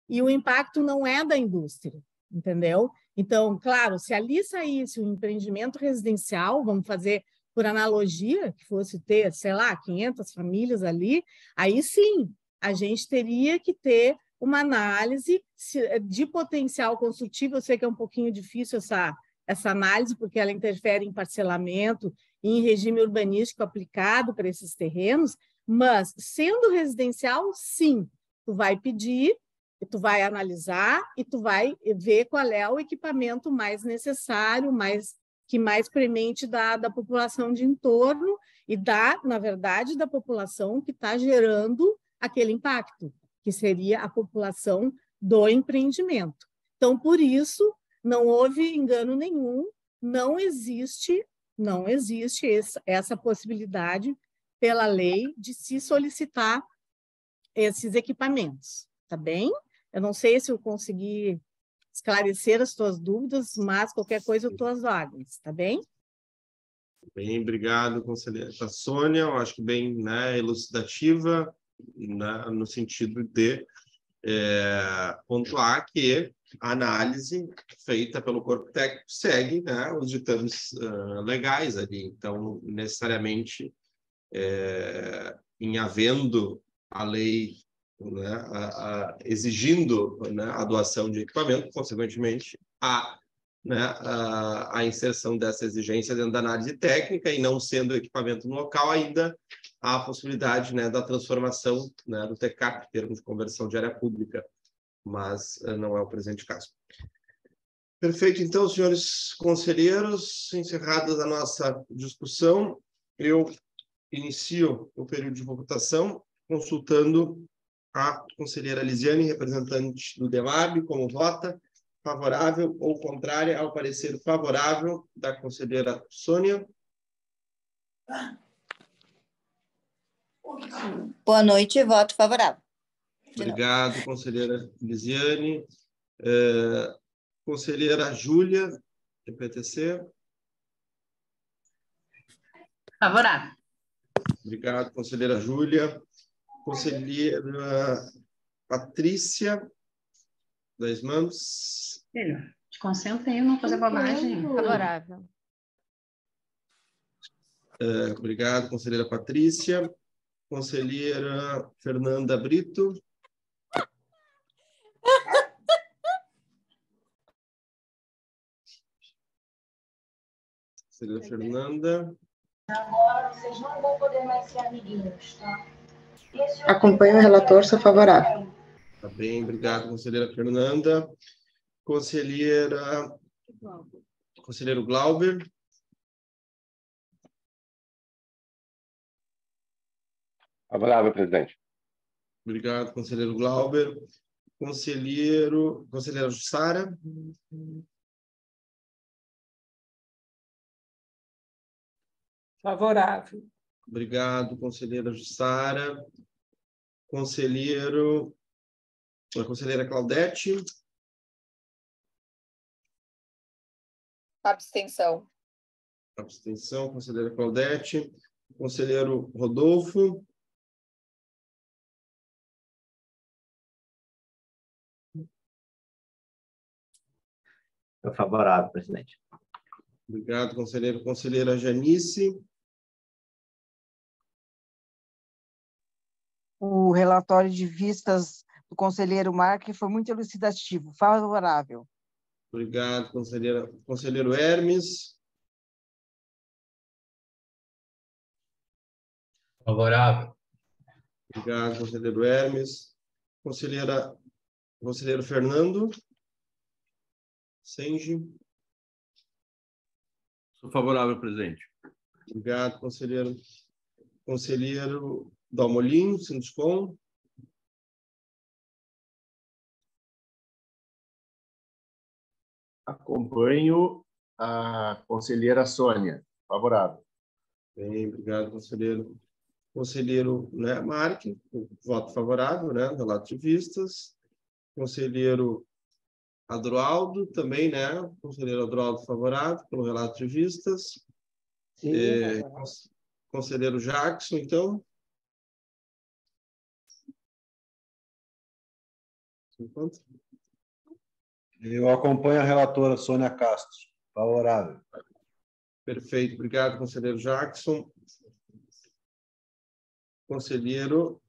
e o impacto não é da indústria, entendeu? Então, claro, se ali saísse um empreendimento residencial, vamos fazer por analogia, que fosse ter, sei lá, 500 famílias ali, aí sim, a gente teria que ter uma análise de potencial construtivo. Eu sei que é um pouquinho difícil essa análise, porque ela interfere em parcelamento e em regime urbanístico aplicado para esses terrenos, mas, sendo residencial, sim, Tu vai pedir, e tu vai analisar e tu vai ver qual é o equipamento mais necessário, que mais premente da população de entorno e na verdade, da população que está gerando aquele impacto, que seria a população do empreendimento. Então, por isso, não houve engano nenhum, não existe essa possibilidade pela lei de se solicitar esses equipamentos, tá bem? Eu não sei se eu consegui esclarecer as tuas dúvidas, mas qualquer coisa eu estou às ordens, tá bem? Bem, obrigado, conselheira Sônia. Eu acho que bem, né, elucidativa, né, no sentido de pontuar que a análise feita pelo corpo técnico segue, né, os ditames legais ali. Então, necessariamente, em havendo a lei, né, exigindo, né, a doação de equipamento, consequentemente, a inserção dessa exigência dentro da análise técnica, e não sendo o equipamento no local, ainda há a possibilidade, né, da transformação, né, do TCAP, termo de conversão de área pública, mas não é o presente caso. Perfeito, então, senhores conselheiros, encerrada a nossa discussão, eu inicio o período de votação consultando a conselheira Lisiane, representante do DEMAB, como vota, favorável ou contrária ao parecer favorável da conselheira Sônia. Boa noite, voto favorável. Obrigado, conselheira Lisiane. Conselheira Júlia, do PTC. Favorável. Obrigado, conselheira Júlia. Conselheira Patrícia, das mãos. Filho, te concentra aí, não fazer bobagem. Favorável. Obrigado, conselheira Patrícia. Conselheira Fernanda Brito. Conselheira Fernanda. Agora vocês não vão poder mais ser amiguinhos, tá? Acompanho o relator, sou favorável. Tá bem, obrigado, conselheira Fernanda. Conselheiro Glauber. Favorável, presidente. Obrigado, conselheiro Glauber. Conselheira Jussara. Favorável. Obrigado, conselheira Jussara. A conselheira Claudete. Abstenção. Abstenção, conselheira Claudete. Conselheiro Rodolfo. Favorável, presidente. Obrigado, conselheiro. Conselheira Janice. O relatório de vistas do conselheiro Marque foi muito elucidativo. Favorável. Obrigado, conselheira. Conselheiro Hermes. Favorável. Obrigado, conselheiro Hermes. Conselheiro Fernando. Sengi. Sou favorável, presidente. Obrigado, conselheiro. Conselheiro Dalmolin, Sinduscom. Acompanho a conselheira Sônia. Favorável. Bem, obrigado, conselheiro. Conselheiro, né, Marque, voto favorável, né, relato de vistas. Conselheiro Adroaldo, também, né, conselheiro Adroaldo favorável pelo relato de vistas. Sim, Conselheiro Jackson, então. Enquanto? Eu acompanho a relatora Sônia Castro. Favorável. Perfeito, obrigado, conselheiro Jackson. Conselheiro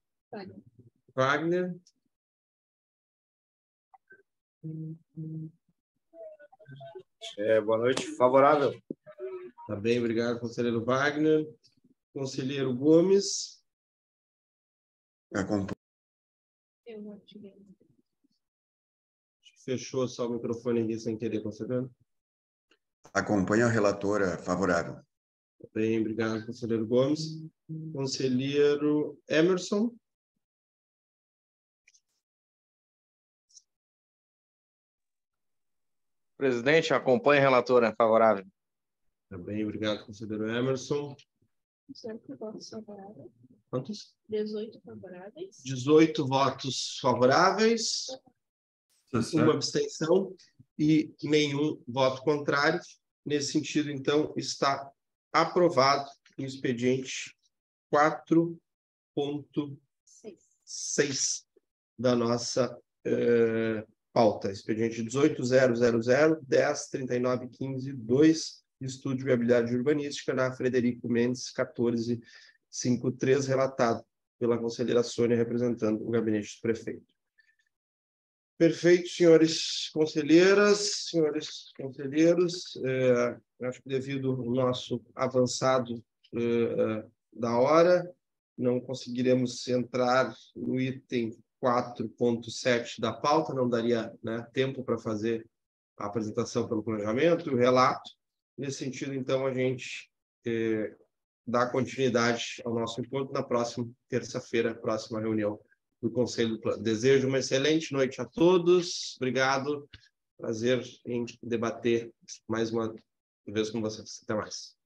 Wagner. Boa noite, favorável. Tá bem, obrigado, conselheiro Wagner. Conselheiro Gomes. Acompanho. Eu não ativei. Fechou só o microfone aqui sem querer, conselheiro. Acompanho a relatora favorável. Bem, obrigado, conselheiro Gomes. Conselheiro Emerson. Presidente, acompanha a relatora favorável. Também, obrigado, conselheiro Emerson. 18 votos favoráveis. Quantos? 18 favoráveis. 18 votos favoráveis, uma abstenção e nenhum voto contrário. Nesse sentido, então, está aprovado o expediente 4.6 da nossa pauta. Expediente 18.000.10.39.15.2, Estúdio de Viabilidade Urbanística, na Frederico Mendes, 1453, relatado pela conselheira Sônia, representando o gabinete do prefeito. Perfeito, senhores conselheiras, senhores conselheiros. Acho que devido ao nosso avançado da hora, não conseguiremos entrar no item 4.7 da pauta, não daria, né, tempo para fazer a apresentação pelo planejamento e o relato. Nesse sentido, então, a gente dá continuidade ao nosso encontro na próxima terça-feira, próxima reunião do Conselho do Plano. Desejo uma excelente noite a todos. Obrigado. Prazer em debater mais uma vez com vocês. Até mais.